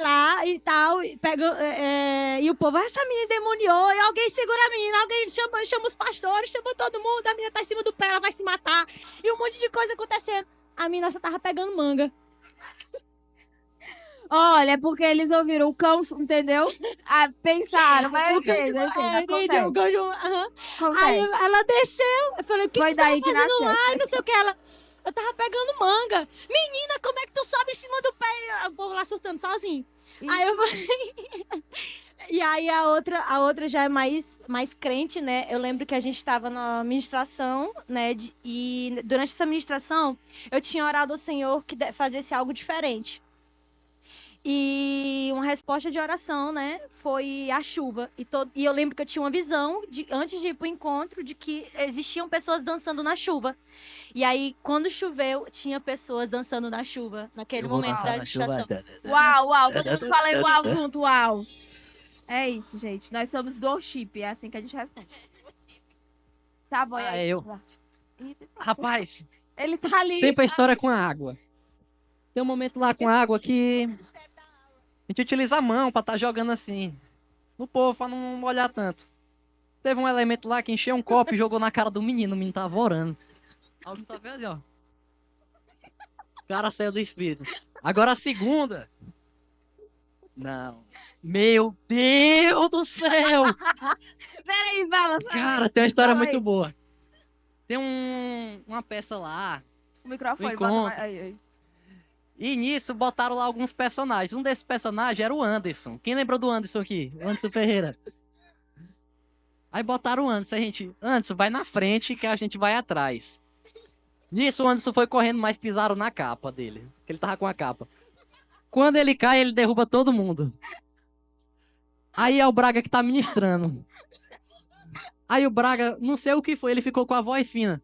lá e tal, e o povo, essa menina endemoniou, e alguém segura a menina, alguém chama os pastores, chama todo mundo, a menina tá em cima do pé, ela vai se matar, e um monte de coisa acontecendo. A menina só tava pegando manga. Olha, é porque eles ouviram o cão, entendeu? Ah, pensaram, mas eu entendo, Entendi, o acontece. cão, aham. Acontece. Aí ela desceu, eu falei, o que Foi que tu tava daí que fazendo nasceu lá? essa E não sei o que, eu tava pegando manga. Menina, como é que tu sobe em cima do pé? E o povo lá surtando sozinho. Ih. Aí eu falei... E aí a outra já é mais crente, né? Eu lembro que a gente tava na ministração, né? E durante essa ministração, eu tinha orado ao Senhor que fazesse algo diferente. E uma resposta de oração, né, foi a chuva. E eu lembro que eu tinha uma visão, antes de ir pro encontro, de que existiam pessoas dançando na chuva. E aí, quando choveu, tinha pessoas dançando na chuva, naquele Eu vou momento dançar da na chuva. administração. Uau, todo mundo fala igual junto, uau. É isso, gente. Nós somos do worship, é assim que a gente responde. Tá bom, e Ah, aí? é eu. Eita, Rapaz, ele tá ali. sempre a história com a água. Tem um momento lá com a água que a gente utiliza a mão pra estar jogando assim. No povo, pra não molhar tanto. teve um elemento lá que encheu um copo e jogou na cara do menino. O menino tava orando. Aí o menino tava assim, ó. O cara saiu do espírito. Agora a segunda. Não. Meu Deus do céu! Peraí, fala. Cara, tem uma história Fala aí. muito boa. Tem uma peça lá. O microfone, Encontro. bota mais. Aí. E nisso botaram lá alguns personagens. Um desses personagens era o Anderson. Quem lembrou do Anderson aqui? O Anderson Ferreira. Aí botaram o Anderson. A gente, Anderson, vai na frente que a gente vai atrás. Nisso o Anderson foi correndo, mas pisaram na capa dele. Que ele tava com a capa. Quando ele cai, ele derruba todo mundo. Aí é o Braga que tá ministrando. Aí o Braga, não sei o que foi, ele ficou com a voz fina.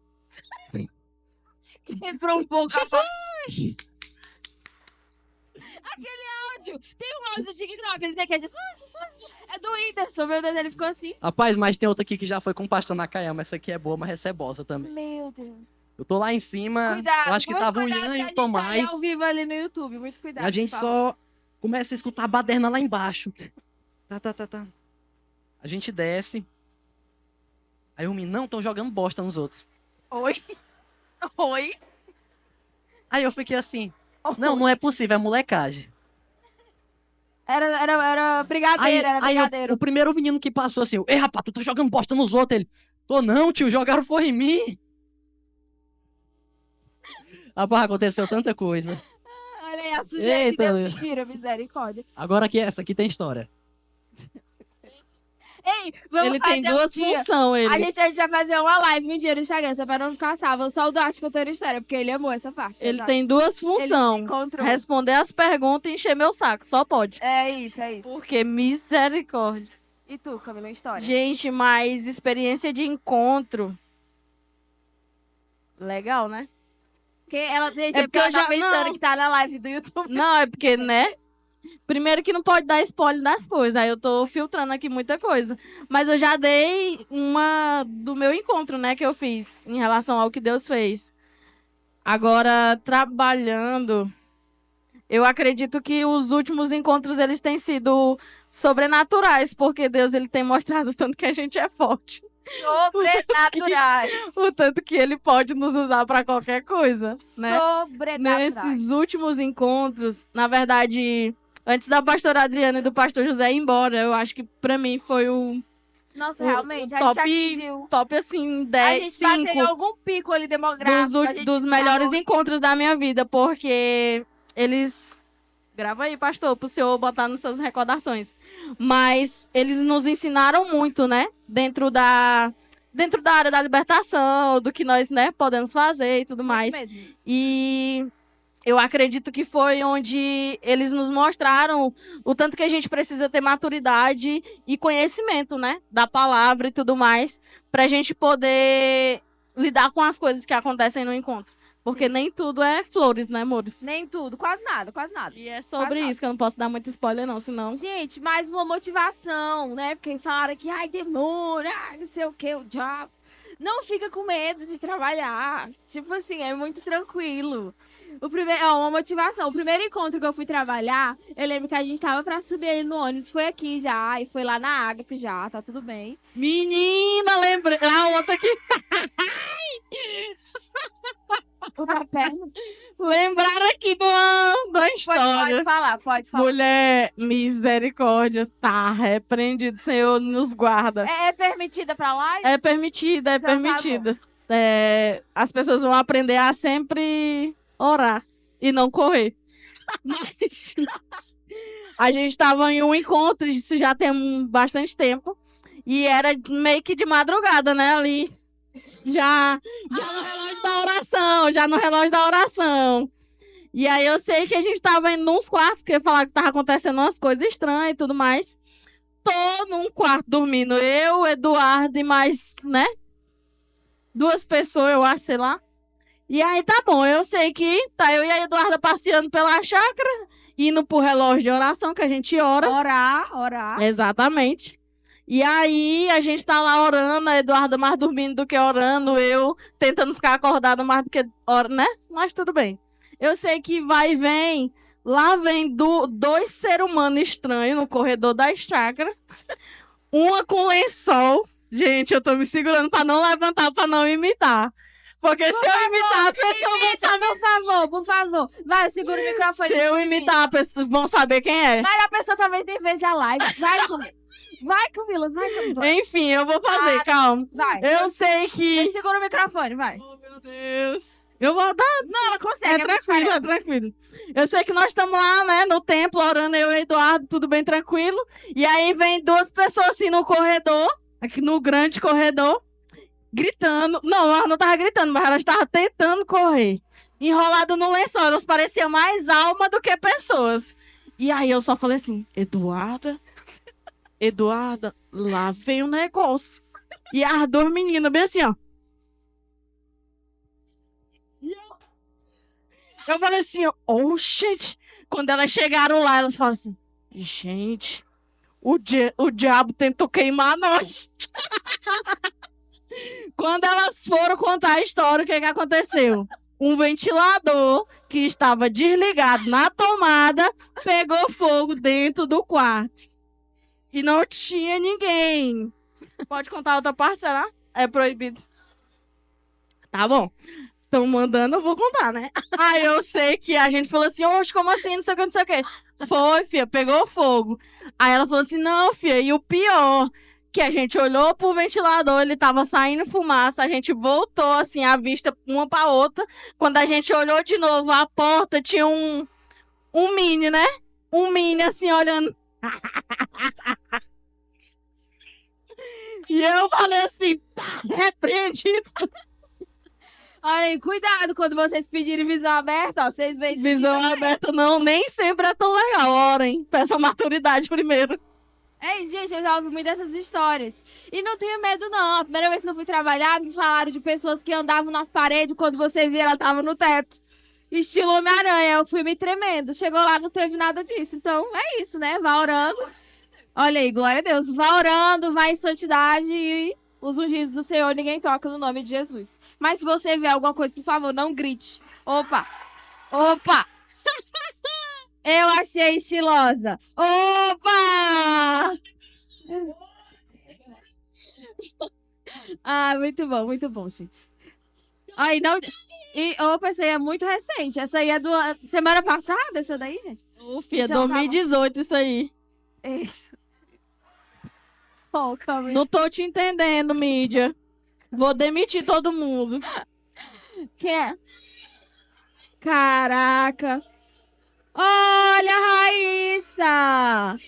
Quebrou um pouco a Jesus! áudio. Tem um áudio do TikTok, ele tem que é Jesus. É do Whindersson, meu Deus, ele ficou assim. Rapaz, mas tem outra aqui que já foi com o pastor Nakayama. Essa aqui é boa, mas recebosa também. Meu Deus. Eu tô lá em cima. Cuidado, Eu acho que muito tava o cuidado, Ian que e a o gente tá ali Tomás. ao vivo ali no YouTube, muito cuidado. E a gente por favor. só começa a escutar a baderna lá embaixo. Tá. A gente desce. Aí o menino, não, tão jogando bosta nos outros. Oi? Oi? Aí eu fiquei assim, não é possível, é molecagem. Era brigadeiro, era Aí brigadeiro. o primeiro menino que passou assim, ei rapaz, tu tá jogando bosta nos outros. Ele, tô não, tio, jogaram foi em mim. Rapaz, aconteceu tanta coisa. Olha aí, a sujeira que Eita, Deus te tira, misericórdia. Agora que essa aqui tem história. Ei, vamos Ele fazer tem duas um dia. funções, A gente vai fazer uma live um dia no Instagram, só pra não ficar salvo. Só o Duarte contando história, porque ele amou essa parte. Ele exato. tem duas Ele se funções. encontrou. Responder as perguntas e encher meu saco. Só pode. É isso. Porque misericórdia. E tu, Camila, história? Gente, mas experiência de encontro. Legal, né? Porque ela, gente, É é porque porque eu ela tá já- pensando não. que tá na live do YouTube. Não, é porque, né? Primeiro que não pode dar spoiler das coisas. Aí eu tô filtrando aqui muita coisa. Mas eu já dei uma do meu encontro, né? Que eu fiz em relação ao que Deus fez. Agora, trabalhando, eu acredito que os últimos encontros, eles têm sido sobrenaturais. Porque Deus, ele tem mostrado o tanto que a gente é forte. Sobrenaturais. O tanto que ele pode nos usar pra qualquer coisa, né? Sobrenaturais. Nesses últimos encontros, na verdade, antes da pastora Adriana e do pastor José ir embora, eu acho que pra mim foi o Nossa, o realmente, a top, gente atingiu. top assim, A 10, gente bateu em 5 algum pico ali demográfico. a gente dos melhores tava- encontros da minha vida, porque eles... Grava aí, pastor, pro senhor botar nas suas recordações. Mas eles nos ensinaram muito, né? Dentro da área da libertação, do que nós, né, podemos fazer e tudo mais. Mesmo. E eu acredito que foi onde eles nos mostraram o tanto que a gente precisa ter maturidade e conhecimento, né? Da palavra e tudo mais, pra gente poder lidar com as coisas que acontecem no encontro. Porque nem tudo é flores, né, amores? Nem tudo, quase nada, quase nada. E é sobre Quase isso, que eu não posso dar muito spoiler, não, senão. Gente, mais uma motivação, né? Porque falaram que, ai, demora, ai, não sei o que, o job. Não fica com medo de trabalhar. Tipo assim, é muito tranquilo. Uma motivação. O primeiro encontro que eu fui trabalhar, eu lembro que a gente tava pra subir aí no ônibus. Foi aqui já, e foi lá na Ágape já, tá tudo bem. Menina, lembrei. A outra aqui. O da perna. Lembraram aqui de uma história. Pode falar, pode falar. Mulher, misericórdia, tá repreendido, Senhor, nos guarda. É permitida pra lá? É permitida, é Então tá permitida. As pessoas vão aprender a sempre orar e não correr. Mas a gente tava em um encontro, isso já tem bastante tempo, e era meio que de madrugada, né, ali. Já no relógio da oração, E aí eu sei que a gente tava indo nos quartos, porque falaram que tava acontecendo umas coisas estranhas e tudo mais. Tô num quarto dormindo, eu, Eduardo e mais, né? 2 pessoas, eu acho, sei lá. E aí tá bom, eu sei que tá eu e a Eduarda passeando pela chácara, indo pro relógio de oração, que a gente ora. Orar. Exatamente. E aí a gente tá lá orando, a Eduarda mais dormindo do que orando, eu tentando ficar acordada mais do que orando, né? Mas tudo bem. Eu sei que vai e vem, lá vem 2 seres humanos estranhos no corredor da chácara, uma com lençol Gente, eu tô me segurando pra não levantar, pra não imitar. Porque se eu imitar, as pessoas vão saber. Por favor. Vai, segura o microfone. Se eu imitar, vão saber quem é. Mas a pessoa talvez nem veja a live. Vai, Camila. Vai, Camila. Enfim, eu vou fazer, calma. Vai. Eu sei que... Segura o microfone, vai. Oh, meu Deus. Eu vou dar... Não, ela consegue. É tranquilo, é tranquilo. Eu sei que nós estamos lá, né, no templo, orando, eu e o Eduardo, tudo bem tranquilo. E aí vem duas pessoas assim no corredor, aqui no grande corredor, gritando. Não, ela não tava gritando, mas ela estava tentando correr. Enrolado no lençol, elas pareciam mais alma do que pessoas. E aí eu só falei assim, Eduarda, lá vem o negócio. E as duas meninas bem assim, ó. Eu falei assim, oh, gente. Quando elas chegaram lá, elas falaram assim, gente, o diabo tentou queimar nós. Quando elas foram contar a história, o que que aconteceu? Um ventilador que estava desligado na tomada pegou fogo dentro do quarto. E não tinha ninguém. Pode contar outra parte, será? É proibido. Tá bom. Estão mandando, eu vou contar, né? Aí eu sei que a gente falou assim, oxe, como assim, não sei o que, não sei o que. Foi, filha, pegou fogo. Aí ela falou assim, não, filha, e o pior, que a gente olhou pro ventilador, ele tava saindo fumaça, a gente voltou, assim, a vista uma pra outra. Quando a gente olhou de novo, a porta tinha um mini, né? Um mini, assim, olhando. E eu falei assim, tá repreendido. Olha aí, cuidado quando vocês pedirem visão aberta, ó. Vocês veem. Visão aberta não, nem sempre é tão legal. Orem, peça maturidade primeiro. É, gente, eu já ouvi muitas dessas histórias. E não tenho medo, não. A primeira vez que eu fui trabalhar, me falaram de pessoas que andavam nas paredes, quando você via, ela tava no teto. Estilo Homem-Aranha. Eu fui me tremendo. Chegou lá, não teve nada disso. Então, é isso, né? Vá orando. Olha aí, glória a Deus. Vá orando, vá em santidade e os ungidos do Senhor, ninguém toca no nome de Jesus. Mas se você ver alguma coisa, por favor, não grite. Opa! Opa! Eu achei estilosa. Opa! Ah, muito bom, gente. Aí não. E, opa, essa aí é muito recente. Essa aí é do semana passada, essa daí, gente? Fia, Então, 2018 isso aí. Isso. Oh, calma aí. Não tô te entendendo, mídia. Vou demitir todo mundo. Quem é? Caraca. Olha a Raíssa.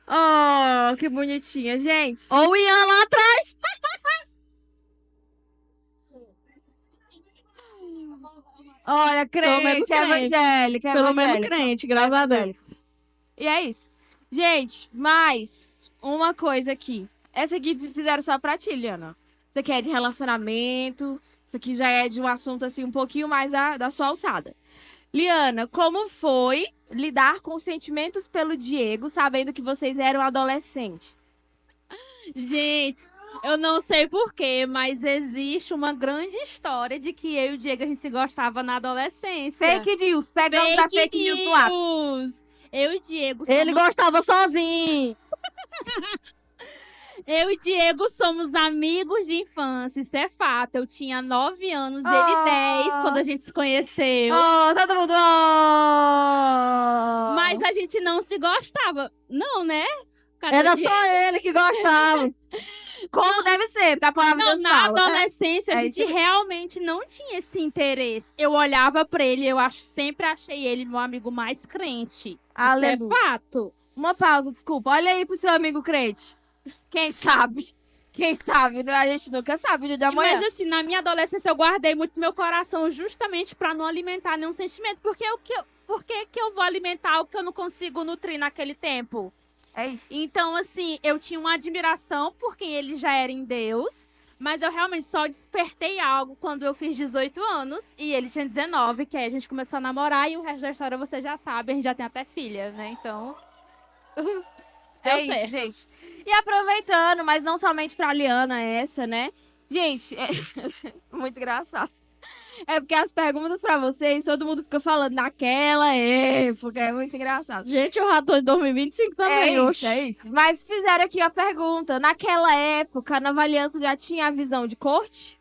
Oh, que bonitinha, gente. Ou o Ian lá atrás. Olha, Pelo menos crente, evangélica, Pelo menos evangélica. crente, graças a Deus. E é isso. Gente, mais uma coisa aqui. Essa aqui fizeram só pra ti, Liana. Isso aqui é de relacionamento. Isso aqui já é de um assunto assim um pouquinho mais da sua alçada. Liana, como foi lidar com os sentimentos pelo Diego, sabendo que vocês eram adolescentes? Gente, eu não sei porquê, mas existe uma grande história de que eu e o Diego a gente se gostava na adolescência. Fake news. Pegamos a fake news do lado. news. Eu e o Diego Ele gostava sozinho. Eu e Diego somos amigos de infância, isso é fato. Eu tinha 9 anos, ele 10, quando a gente se conheceu. Oh, todo mundo. Oh. Mas a gente não se gostava. Não, né? Cadê Era o Diego? só ele que gostava. Como deve ser, porque a palavra Não, Deus na fala, né? adolescência a É gente isso. realmente não tinha esse interesse. Eu olhava pra ele, sempre achei ele meu amigo mais crente. Aleluia. Isso é fato. Uma pausa, desculpa. Olha aí pro seu amigo crente. Quem sabe? Quem sabe? A gente nunca sabe o dia de amanhã. Mas assim, na minha adolescência eu guardei muito meu coração justamente pra não alimentar nenhum sentimento. Por que eu vou alimentar o que eu não consigo nutrir naquele tempo? É isso. Então, assim, eu tinha uma admiração por quem ele já era em Deus, mas eu realmente só despertei algo quando eu fiz 18 anos e ele tinha 19, que aí a gente começou a namorar e o resto da história você já sabe, a gente já tem até filha, né? Então. É Deu isso, certo. gente. E aproveitando, mas não somente pra Liana essa, né? Gente, muito engraçado. É porque as perguntas pra vocês, todo mundo fica falando naquela época. É muito engraçado. Gente, eu já tô em 2025 também, oxe. É isso. Mas fizeram aqui a pergunta. Naquela época, a Nova Aliança já tinha a visão de corte?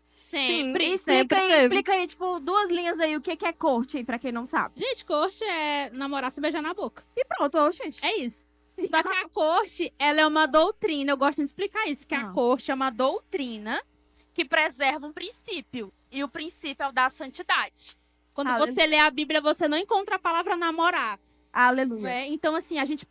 Sempre. sempre teve. Explica aí, tipo, 2 linhas aí, o que que é corte aí, pra quem não sabe. Gente, corte é namorar sem beijar na boca. E pronto, ô, gente. É isso. Só que a corte, ela é uma doutrina. Eu gosto de explicar isso, que a Ah. corte é uma doutrina que preserva um princípio. E o princípio é o da santidade. Quando Aleluia. você lê a Bíblia, você não encontra a palavra namorar. Aleluia. Né? Então, assim, a gente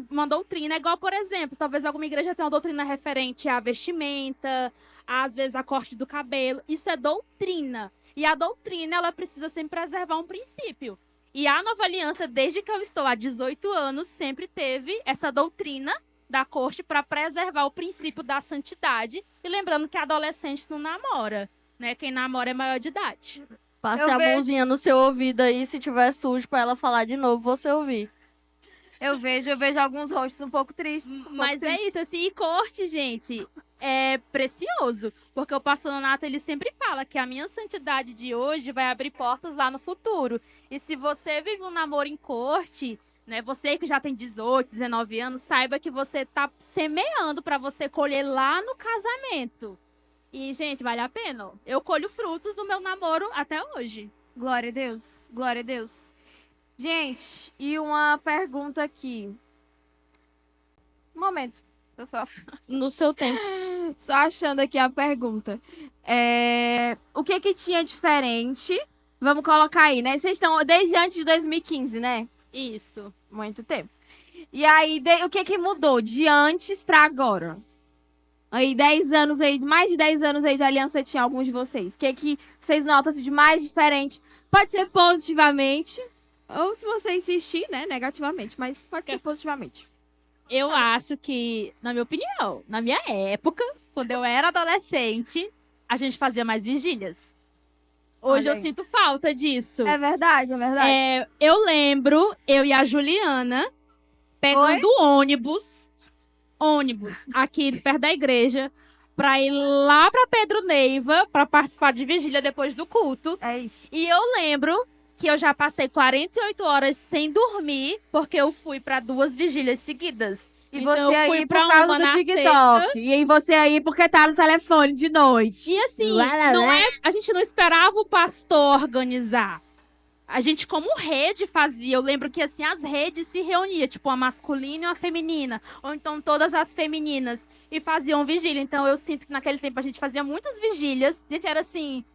uma doutrina, igual, por exemplo, talvez alguma igreja tenha uma doutrina referente à vestimenta, às vezes a corte do cabelo. Isso é doutrina. E a doutrina, ela precisa sempre preservar um princípio. E a Nova Aliança, desde que eu estou há 18 anos, sempre teve essa doutrina da corte para preservar o princípio da santidade. E lembrando que adolescente não namora, né? Quem namora é maior de idade. Passe Eu a vejo- mãozinha no seu ouvido aí, se tiver sujo, pra ela falar de novo, você ouvir. Eu vejo alguns rostos um pouco tristes. Mas é isso, assim, e corte, gente, é precioso. Porque o pastor Nonato, ele sempre fala que a minha santidade de hoje vai abrir portas lá no futuro. E se você vive um namoro em corte, né, você que já tem 18, 19 anos, saiba que você tá semeando pra você colher lá no casamento. E, gente, vale a pena. Ó. Eu colho frutos do meu namoro até hoje. Glória a Deus, glória a Deus. Gente, e uma pergunta aqui. Um momento, tô só No seu tempo. Só achando aqui a pergunta. O que que tinha diferente? Vamos colocar aí, né? Vocês estão desde antes de 2015, né? Isso. Muito tempo. E aí, o que que mudou de antes pra agora? Aí, 10 anos aí, mais de 10 anos aí de aliança tinha alguns de vocês. O que que vocês notam assim, de mais diferente? Pode ser positivamente, ou se você insistir, né, negativamente, mas pode ser positivamente. Eu acho que, na minha opinião, na minha época, quando eu era adolescente, a gente fazia mais vigílias. Hoje Olha eu aí. sinto falta disso. É verdade, é verdade. Eu lembro, eu e a Juliana, pegando ônibus, aqui perto da igreja, pra ir lá pra Pedro Neiva, pra participar de vigília depois do culto. É isso. E eu lembro que eu já passei 48 horas sem dormir, porque eu fui pra 2 vigílias seguidas. E Então, você eu fui aí por pra causa uma do na TikTok. E aí você aí porque tá no telefone de noite. E assim, Lá, não lá. a gente não esperava o pastor organizar. A gente, como rede, fazia. Eu lembro que, assim, as redes se reuniam, tipo, a masculina e a feminina. Ou então todas as femininas. E faziam vigília. Então, eu sinto que naquele tempo a gente fazia muitas vigílias. A gente era, assim...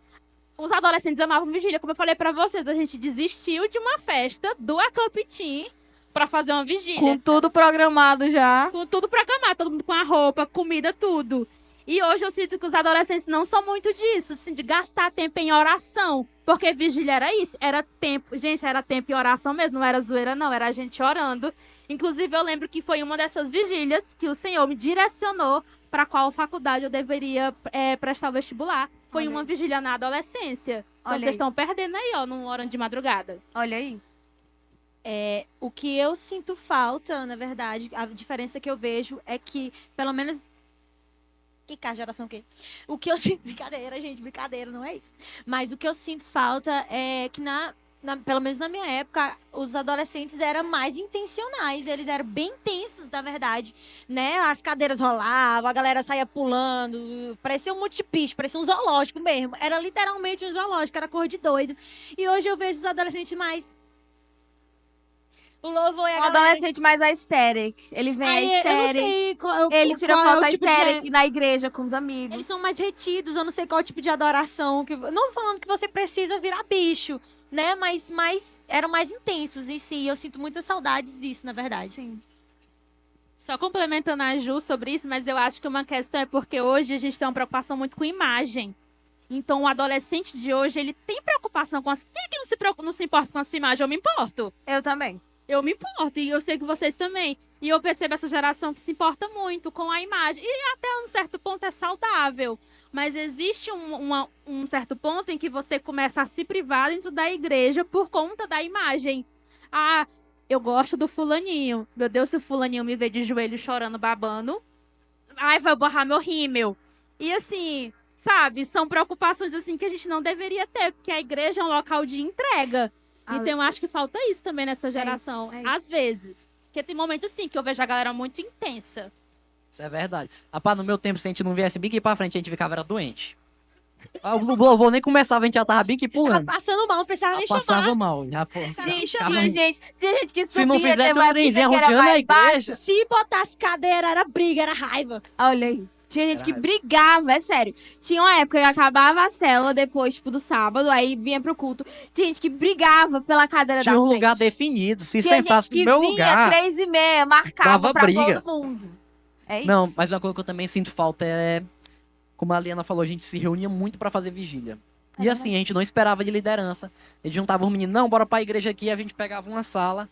Os adolescentes amavam vigília. Como eu falei pra vocês, a gente desistiu de uma festa do Acampitim pra fazer uma vigília. Com tudo programado já. Com tudo programado, todo mundo com a roupa, comida, tudo. E hoje eu sinto que os adolescentes não são muito disso, assim, de gastar tempo em oração. Porque vigília era isso, era tempo. Gente, era tempo em oração mesmo, não era zoeira não, era a gente orando. Inclusive, eu lembro que foi uma dessas vigílias que o Senhor me direcionou para qual faculdade eu deveria prestar o vestibular. Foi Olha uma aí. vigília na adolescência. Então, Olha vocês aí. estão perdendo aí, ó, num horário de madrugada. Olha aí. O que eu sinto falta, na verdade, a diferença que eu vejo é que, pelo menos. Que cara de oração que? O que eu sinto. Brincadeira, gente, brincadeira, não é isso. Mas o que eu sinto falta é que, pelo menos na minha época, os adolescentes eram mais intencionais. Eles eram bem intensos, na verdade. Né? As cadeiras rolavam, a galera saía pulando. Parecia um monte de bicho, parecia um zoológico mesmo. Era literalmente um zoológico, era cor de doido. E hoje eu vejo os adolescentes mais. O louvor e a Um galera... adolescente mais aesthetic. Ele vem Aí, eu não aesthetic. sei qual, Ele tira qual é foto o tipo aesthetic de... na igreja com os amigos. Eles são mais retidos, eu não sei qual tipo de adoração. Não falando que você precisa virar bicho, né? Mas eram mais intensos em si. Eu sinto muitas saudades disso, na verdade. Sim. Só complementando a Ju sobre isso, mas eu acho que uma questão é porque hoje a gente tem uma preocupação muito com imagem. Então, o adolescente de hoje, ele tem preocupação com as... Quem é que não se importa com a sua imagem? Eu me importo. Eu também. Eu me importo, e eu sei que vocês também. E eu percebo essa geração que se importa muito com a imagem. E até um certo ponto é saudável. Mas existe um certo ponto em que você começa a se privar dentro da igreja por conta da imagem. Ah, eu gosto do fulaninho. Meu Deus, se o fulaninho me ver de joelho chorando, babando, ai, vai borrar meu rímel. E assim, sabe? São preocupações assim que a gente não deveria ter, porque a igreja é um local de entrega. Ah, Então eu acho que falta isso também nessa geração, é isso. às vezes. Porque tem momentos assim que eu vejo a galera muito intensa. Isso é verdade. Rapaz, no meu tempo, se a gente não viesse bem aqui pra frente, a gente ficava era doente. O louvor nem começava, a gente já tava bem aqui Tava pulando. passando mal, não precisava nem chamar. Passava mal. Já, pô, Gente, ficava- tinha gente que subia, Se não fizesse teve um uma época trenzinho que era rodeando a mais baixo. igreja. Se botasse cadeira, era briga, era raiva. Olha aí. Tinha gente Era que raiva. brigava, é sério. Tinha uma época que acabava a célula depois, tipo, do sábado, aí vinha pro culto. Tinha gente que brigava pela cadeira Tinha da um frente. lugar definido. Se Tinha sentasse gente que no meu vinha lugar. 3h30, marcava dava pra briga. todo mundo. É isso. Não, mas uma coisa que eu também sinto falta é. Como a Liana falou, a gente se reunia muito pra fazer vigília. E assim, a gente não esperava de liderança. A gente juntava os meninos, não, bora pra igreja aqui, a gente pegava uma sala.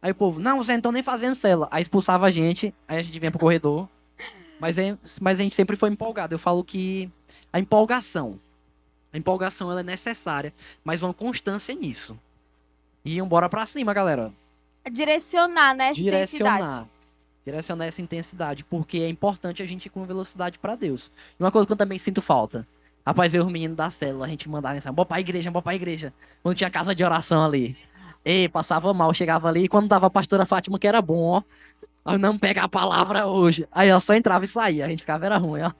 Aí o povo, não, vocês não estão nem fazendo cela. Aí expulsava a gente, aí a gente vinha pro corredor. Mas a gente sempre foi empolgado. Eu falo que a empolgação ela é necessária, mas uma constância nisso. E bora pra cima, galera. Direcionar, né? Essa intensidade. Direcionar essa intensidade, porque é importante a gente ir com velocidade pra Deus. E uma coisa que eu também sinto falta. Rapaz, eu e os meninos da célula, a gente mandava mensagem, bora pra igreja. Quando tinha casa de oração ali. Ei, passava mal, chegava ali, e quando dava a pastora Fátima, que era bom, ó. Nós não pegar a palavra hoje. Aí, ó, só entrava e saía. A gente ficava, era ruim, ó.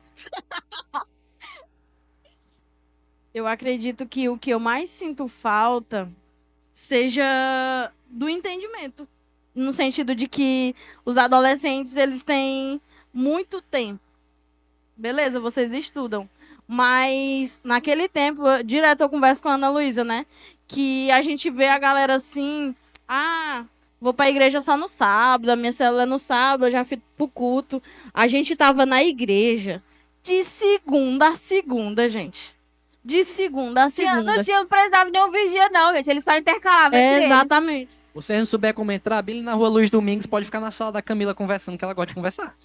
Eu acredito que o que eu mais sinto falta seja do entendimento. No sentido de que os adolescentes, eles têm muito tempo. Beleza, vocês estudam. Mas naquele tempo, direto eu converso com a Ana Luísa, né? Que a gente vê a galera assim, vou pra igreja só no sábado, a minha célula é no sábado, eu já fui pro culto. A gente tava na igreja de segunda a segunda, gente. De segunda a segunda. Não precisava de um vigia, não, gente. Ele só intercalava entre eles. Exatamente. Você não souber como entrar, Billy na rua Luiz Domingos pode ficar na sala da Camila conversando, que ela gosta de conversar.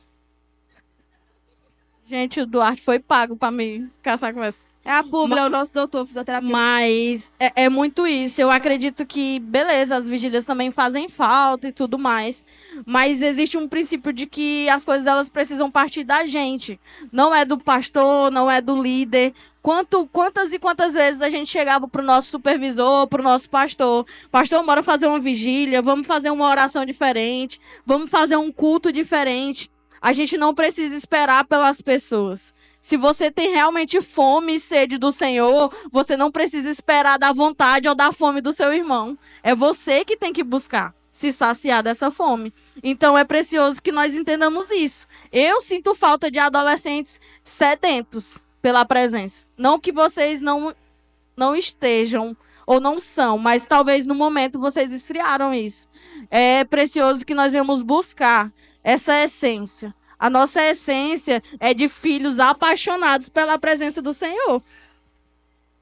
Gente, o Duarte foi pago pra me caçar com essa. É a Publi, é o nosso doutor fisioterapeuta. Mas é muito isso. Eu acredito que, beleza, as vigílias também fazem falta e tudo mais. Mas existe um princípio de que as coisas elas precisam partir da gente. Não é do pastor, não é do líder. Quantas e quantas vezes a gente chegava pro nosso supervisor, pro nosso pastor. Pastor, bora fazer uma vigília, vamos fazer uma oração diferente, vamos fazer um culto diferente. A gente não precisa esperar pelas pessoas. Se você tem realmente fome e sede do Senhor, você não precisa esperar da vontade ou da fome do seu irmão. É você que tem que buscar se saciar dessa fome. Então é precioso que nós entendamos isso. Eu sinto falta de adolescentes sedentos pela presença. Não que vocês não estejam ou não são, mas talvez no momento vocês esfriaram isso. É precioso que nós venhamos buscar essa essência. A nossa essência é de filhos apaixonados pela presença do Senhor.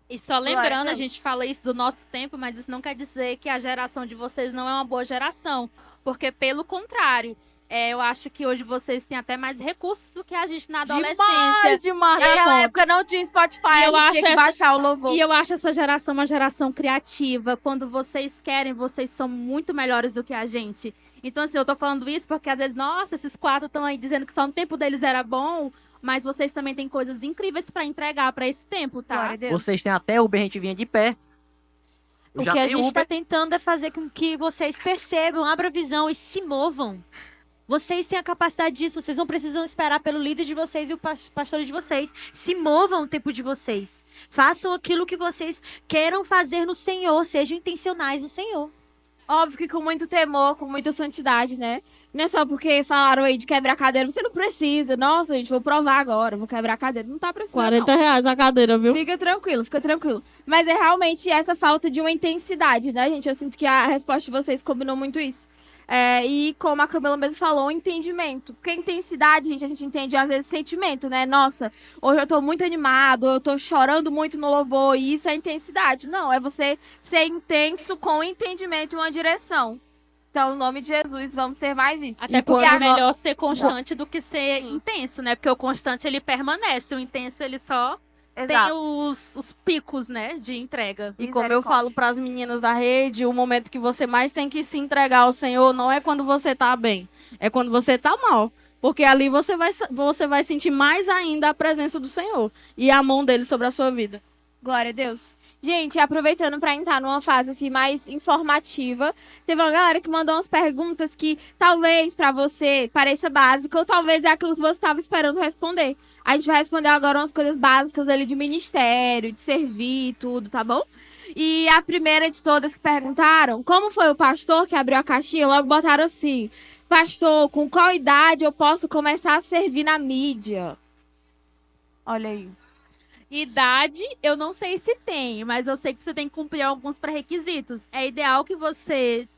E só lembrando, Glória a a gente fala isso do nosso tempo, mas isso não quer dizer que a geração de vocês não é uma boa geração. Porque, pelo contrário, eu acho que hoje vocês têm até mais recursos do que a gente na adolescência. Demais. Naquela época não tinha Spotify, E eu a gente acho tinha que essa- baixar o louvor. E eu acho essa geração uma geração criativa. Quando vocês querem, vocês são muito melhores do que a gente. Então, assim, eu tô falando isso porque às vezes, nossa, esses 4 estão aí dizendo que só no tempo deles era bom, mas vocês também têm coisas incríveis pra entregar pra esse tempo, tá? Glória a Deus. Vocês têm até Uber, a gente vinha de pé. Eu O já que a tenho gente Uber. está tentando é fazer com que vocês percebam, abram a visão e se movam. Vocês têm a capacidade disso, vocês não precisam esperar pelo líder de vocês e o pastor de vocês. Se movam o tempo de vocês. Façam aquilo que vocês queiram fazer no Senhor, sejam intencionais no Senhor. Óbvio que com muito temor, com muita santidade, né? Não é só porque falaram aí de quebrar cadeira, você não precisa. Nossa, gente, vou provar agora, vou quebrar a cadeira. Não tá precisando, não. R$40 a cadeira, viu? Fica tranquilo, fica tranquilo. Mas é realmente essa falta de uma intensidade, né, gente? Eu sinto que a resposta de vocês combinou muito isso. E como a Camila mesmo falou, o entendimento. Porque intensidade, gente, a gente entende às vezes sentimento, né? Nossa, hoje eu tô muito animado, eu tô chorando muito no louvor, e isso é intensidade. Não, é você ser intenso com entendimento e uma direção. Então, no nome de Jesus, vamos ter mais isso. Até E porque quando é melhor ser constante do que ser Sim. intenso, né? Porque o constante, ele permanece. O intenso, ele só tem Exato. os picos, né? De entrega. E como eu Misericórdia. falo para as meninas da rede, o momento que você mais tem que se entregar ao Senhor não é quando você tá bem, é quando você tá mal. Porque ali você vai sentir mais ainda a presença do Senhor e a mão dele sobre a sua vida. Glória a Deus. Gente, aproveitando para entrar numa fase assim mais informativa, teve uma galera que mandou umas perguntas que talvez para você pareça básica ou talvez é aquilo que você estava esperando responder. A gente vai responder agora umas coisas básicas ali de ministério, de servir, tudo, tá bom? E a primeira de todas que perguntaram, como foi o pastor que abriu a caixinha, logo botaram assim: pastor, com qual idade eu posso começar a servir na mídia? Olha aí. Idade, eu não sei se tem, mas eu sei que você tem que cumprir alguns pré-requisitos. É ideal que você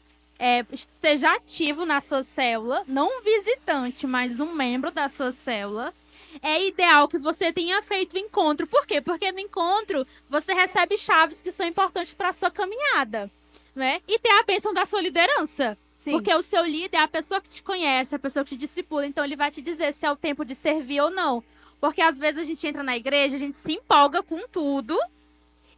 seja ativo na sua célula, não um visitante, mas um membro da sua célula. É ideal que você tenha feito o encontro. Por quê? Porque no encontro você recebe chaves que são importantes para a sua caminhada, né? E ter a bênção da sua liderança. Sim. Porque o seu líder é a pessoa que te conhece, a pessoa que te discipula. Então ele vai te dizer se é o tempo de servir ou não. Porque às vezes a gente entra na igreja, a gente se empolga com tudo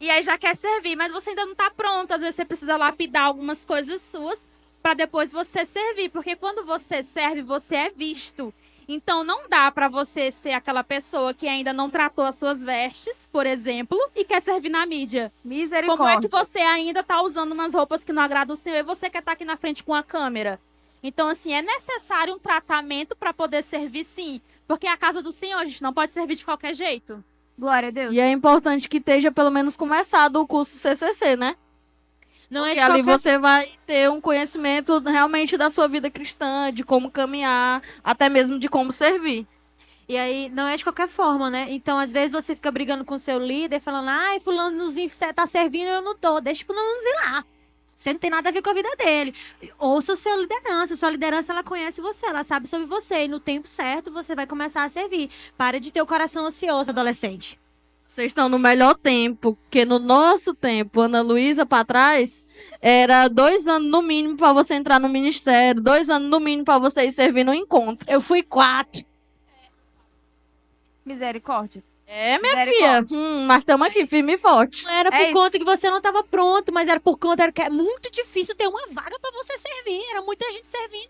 e aí já quer servir, mas você ainda não está pronto. Às vezes você precisa lapidar algumas coisas suas para depois você servir. Porque quando você serve, você é visto. Então não dá para você ser aquela pessoa que ainda não tratou as suas vestes, por exemplo, e quer servir na mídia. Misericórdia. Como é que você ainda está usando umas roupas que não agradam o Senhor e você quer estar aqui na frente com a câmera? Então, assim, é necessário um tratamento para poder servir, sim. Porque é a casa do Senhor, a gente não pode servir de qualquer jeito. Glória a Deus. E é importante que esteja pelo menos começado o curso CCC, né? Não é Porque de ali qualquer... você vai ter um conhecimento realmente da sua vida cristã, de como caminhar, até mesmo de como servir. E aí, não é de qualquer forma, né? Então, às vezes, você fica brigando com o seu líder, falando, ai, fulanozinho tá servindo e eu não tô. Deixa fulanozinho lá. Você não tem nada a ver com a vida dele. Ouça a sua liderança. Sua liderança, ela conhece você, ela sabe sobre você. E no tempo certo, você vai começar a servir. Para de ter o coração ansioso, adolescente. Vocês estão no melhor tempo, porque no nosso tempo, Ana Luísa para trás, era 2 anos no mínimo para você entrar no ministério, 2 anos no mínimo para você ir servir no encontro. Eu fui 4. Misericórdia. É, minha filha. Mas estamos aqui, firme e forte. Não era por É isso. conta que você não estava pronto, mas era por conta que é muito difícil ter uma vaga para você servir. Era muita gente servindo.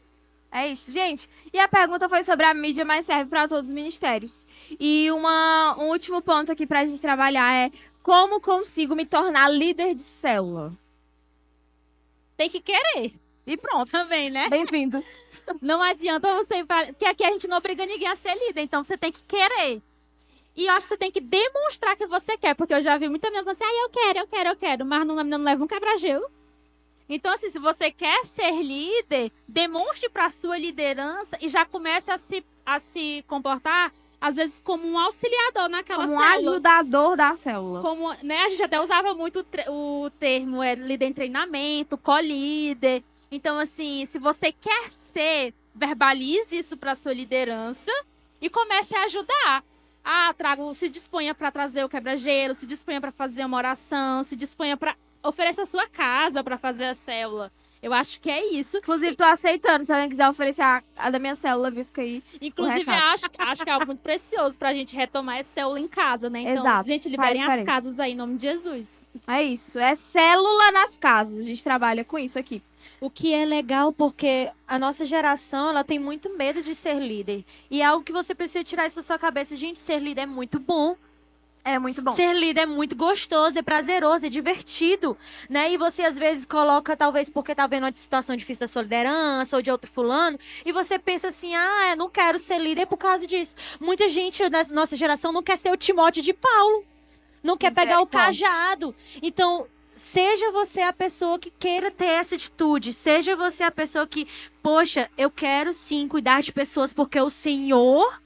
É isso, gente. E a pergunta foi sobre a mídia, mas serve para todos os ministérios. E um último ponto aqui pra gente trabalhar é como consigo me tornar líder de célula. Tem que querer. E pronto. Também, né? Bem-vindo. Não adianta você... Porque aqui a gente não obriga ninguém a ser líder, então você tem que querer. E eu acho que você tem que demonstrar que você quer, porque eu já vi muita menina assim, eu quero, mas não leva um quebra-gelo. Então, assim, se você quer ser líder, demonstre para a sua liderança e já comece a se comportar, às vezes, como um auxiliador naquela Como um célula. ajudador da célula. Como, né, a gente até usava muito o termo líder em treinamento, co-líder. Então, assim, se você quer ser, verbalize isso para sua liderança e comece a ajudar. Se disponha para trazer o quebra-gelo, se disponha para fazer uma oração, se disponha para oferecer a sua casa para fazer a célula. Eu acho que é isso. Inclusive, tô aceitando. Se alguém quiser oferecer a da minha célula, viu? Fica aí. Inclusive, acho que é algo muito precioso pra gente retomar essa célula em casa, né? Então, Exato. gente, Faz liberem as diferença. casas aí, em nome de Jesus. É isso. É célula nas casas. A gente trabalha com isso aqui. O que é legal porque a nossa geração, ela tem muito medo de ser líder. E é algo que você precisa tirar isso da sua cabeça. Gente, ser líder é muito bom. É muito bom. Ser líder é muito gostoso, é prazeroso, é divertido, né? E você, às vezes, coloca, talvez porque tá vendo uma situação difícil da sua liderança ou de outro fulano, e você pensa assim, eu não quero ser líder por causa disso. Muita gente da nossa geração não quer ser o Timóteo de Paulo, não quer pegar o cajado. Então, seja você a pessoa que queira ter essa atitude, seja você a pessoa que, poxa, eu quero sim cuidar de pessoas porque o Senhor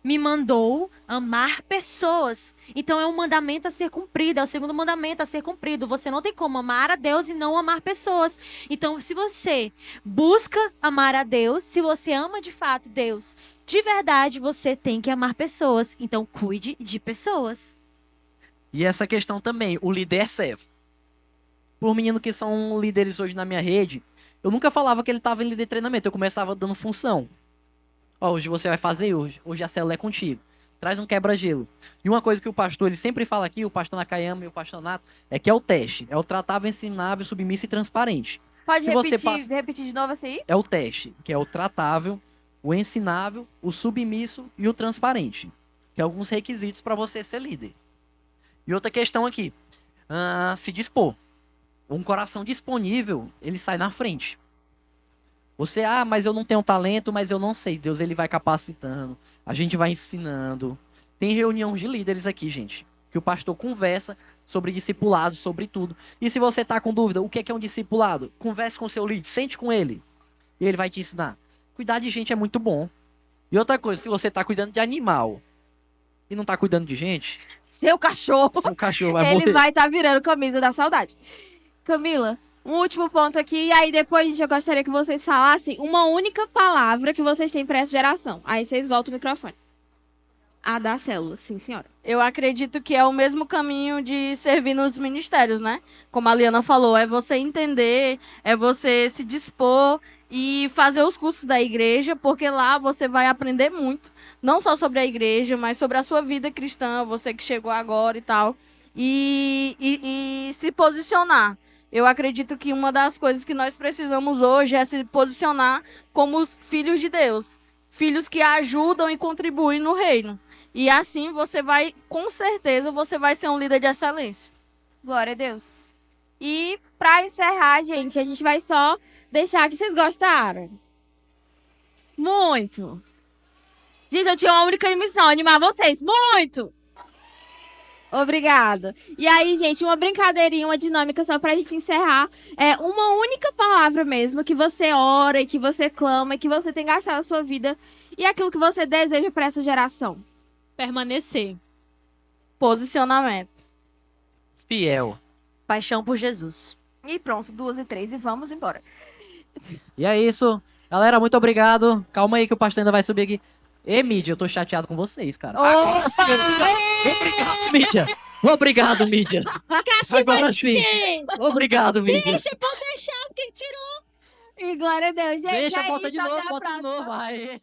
me mandou amar pessoas. Então é um mandamento a ser cumprido, é o segundo mandamento a ser cumprido. Você não tem como amar a Deus e não amar pessoas. Então, se você busca amar a Deus, se você ama de fato Deus, de verdade, você tem que amar pessoas. Então, cuide de pessoas. E essa questão também, o líder é servo. Por menino que são líderes hoje na minha rede, eu nunca falava que ele estava em líder de treinamento, eu começava dando função. Hoje você vai fazer, hoje a célula é contigo. Traz um quebra-gelo. E uma coisa que o pastor, ele sempre fala aqui, o pastor Nakayama e o pastor Nato, é que é o teste. É o tratável, ensinável, submisso e transparente. Pode Se você repetir de novo esse aí? É o teste, que é o tratável, o ensinável, o submisso e o transparente. Que é alguns requisitos para você ser líder. E outra questão aqui. Se dispor. Um coração disponível, ele sai na frente. Você, mas eu não tenho talento, mas eu não sei. Deus, ele vai capacitando. A gente vai ensinando. Tem reunião de líderes aqui, gente. Que o pastor conversa sobre discipulado, sobre tudo. E se você tá com dúvida, o que é um discipulado? Converse com o seu líder, sente com ele. E ele vai te ensinar. Cuidar de gente é muito bom. E outra coisa, se você tá cuidando de animal e não tá cuidando de gente, Seu cachorro, seu cachorro vai ele morrer. vai estar virando camisa da saudade. Camila, um último ponto aqui. E aí depois, gente, eu gostaria que vocês falassem uma única palavra que vocês têm para essa geração. Aí vocês voltam o microfone. A da célula, sim, senhora. Eu acredito que é o mesmo caminho de servir nos ministérios, né? Como a Liana falou, é você entender, é você se dispor e fazer os cursos da igreja, porque lá você vai aprender muito, não só sobre a igreja, mas sobre a sua vida cristã, você que chegou agora e tal, e se posicionar. Eu acredito que uma das coisas que nós precisamos hoje é se posicionar como os filhos de Deus, filhos que ajudam e contribuem no reino. E assim você vai, com certeza, você vai ser um líder de excelência. Glória a Deus. E pra encerrar, gente, a gente vai só deixar que vocês gostaram. Muito. Gente, eu tinha uma única missão, animar vocês. Muito! Obrigada. E aí, gente, uma brincadeirinha, uma dinâmica só pra gente encerrar. É uma única palavra mesmo, que você ora e que você clama e que você tem gastado a sua vida. E aquilo que você deseja pra essa geração. Permanecer. Posicionamento. Fiel. Paixão por Jesus. E pronto, 2 e 3 e vamos embora. E é isso. Galera, muito obrigado. Calma aí que o pastor ainda vai subir aqui. Ê, mídia, eu tô chateado com vocês, cara. Agora sim. Obrigado, mídia. Obrigado, mídia. Agora sim. Obrigado, mídia. Pode deixar, porque tirou. E glória a Deus, gente. Deixa, é volta isso, de até novo, a volta de próxima. novo. Vai.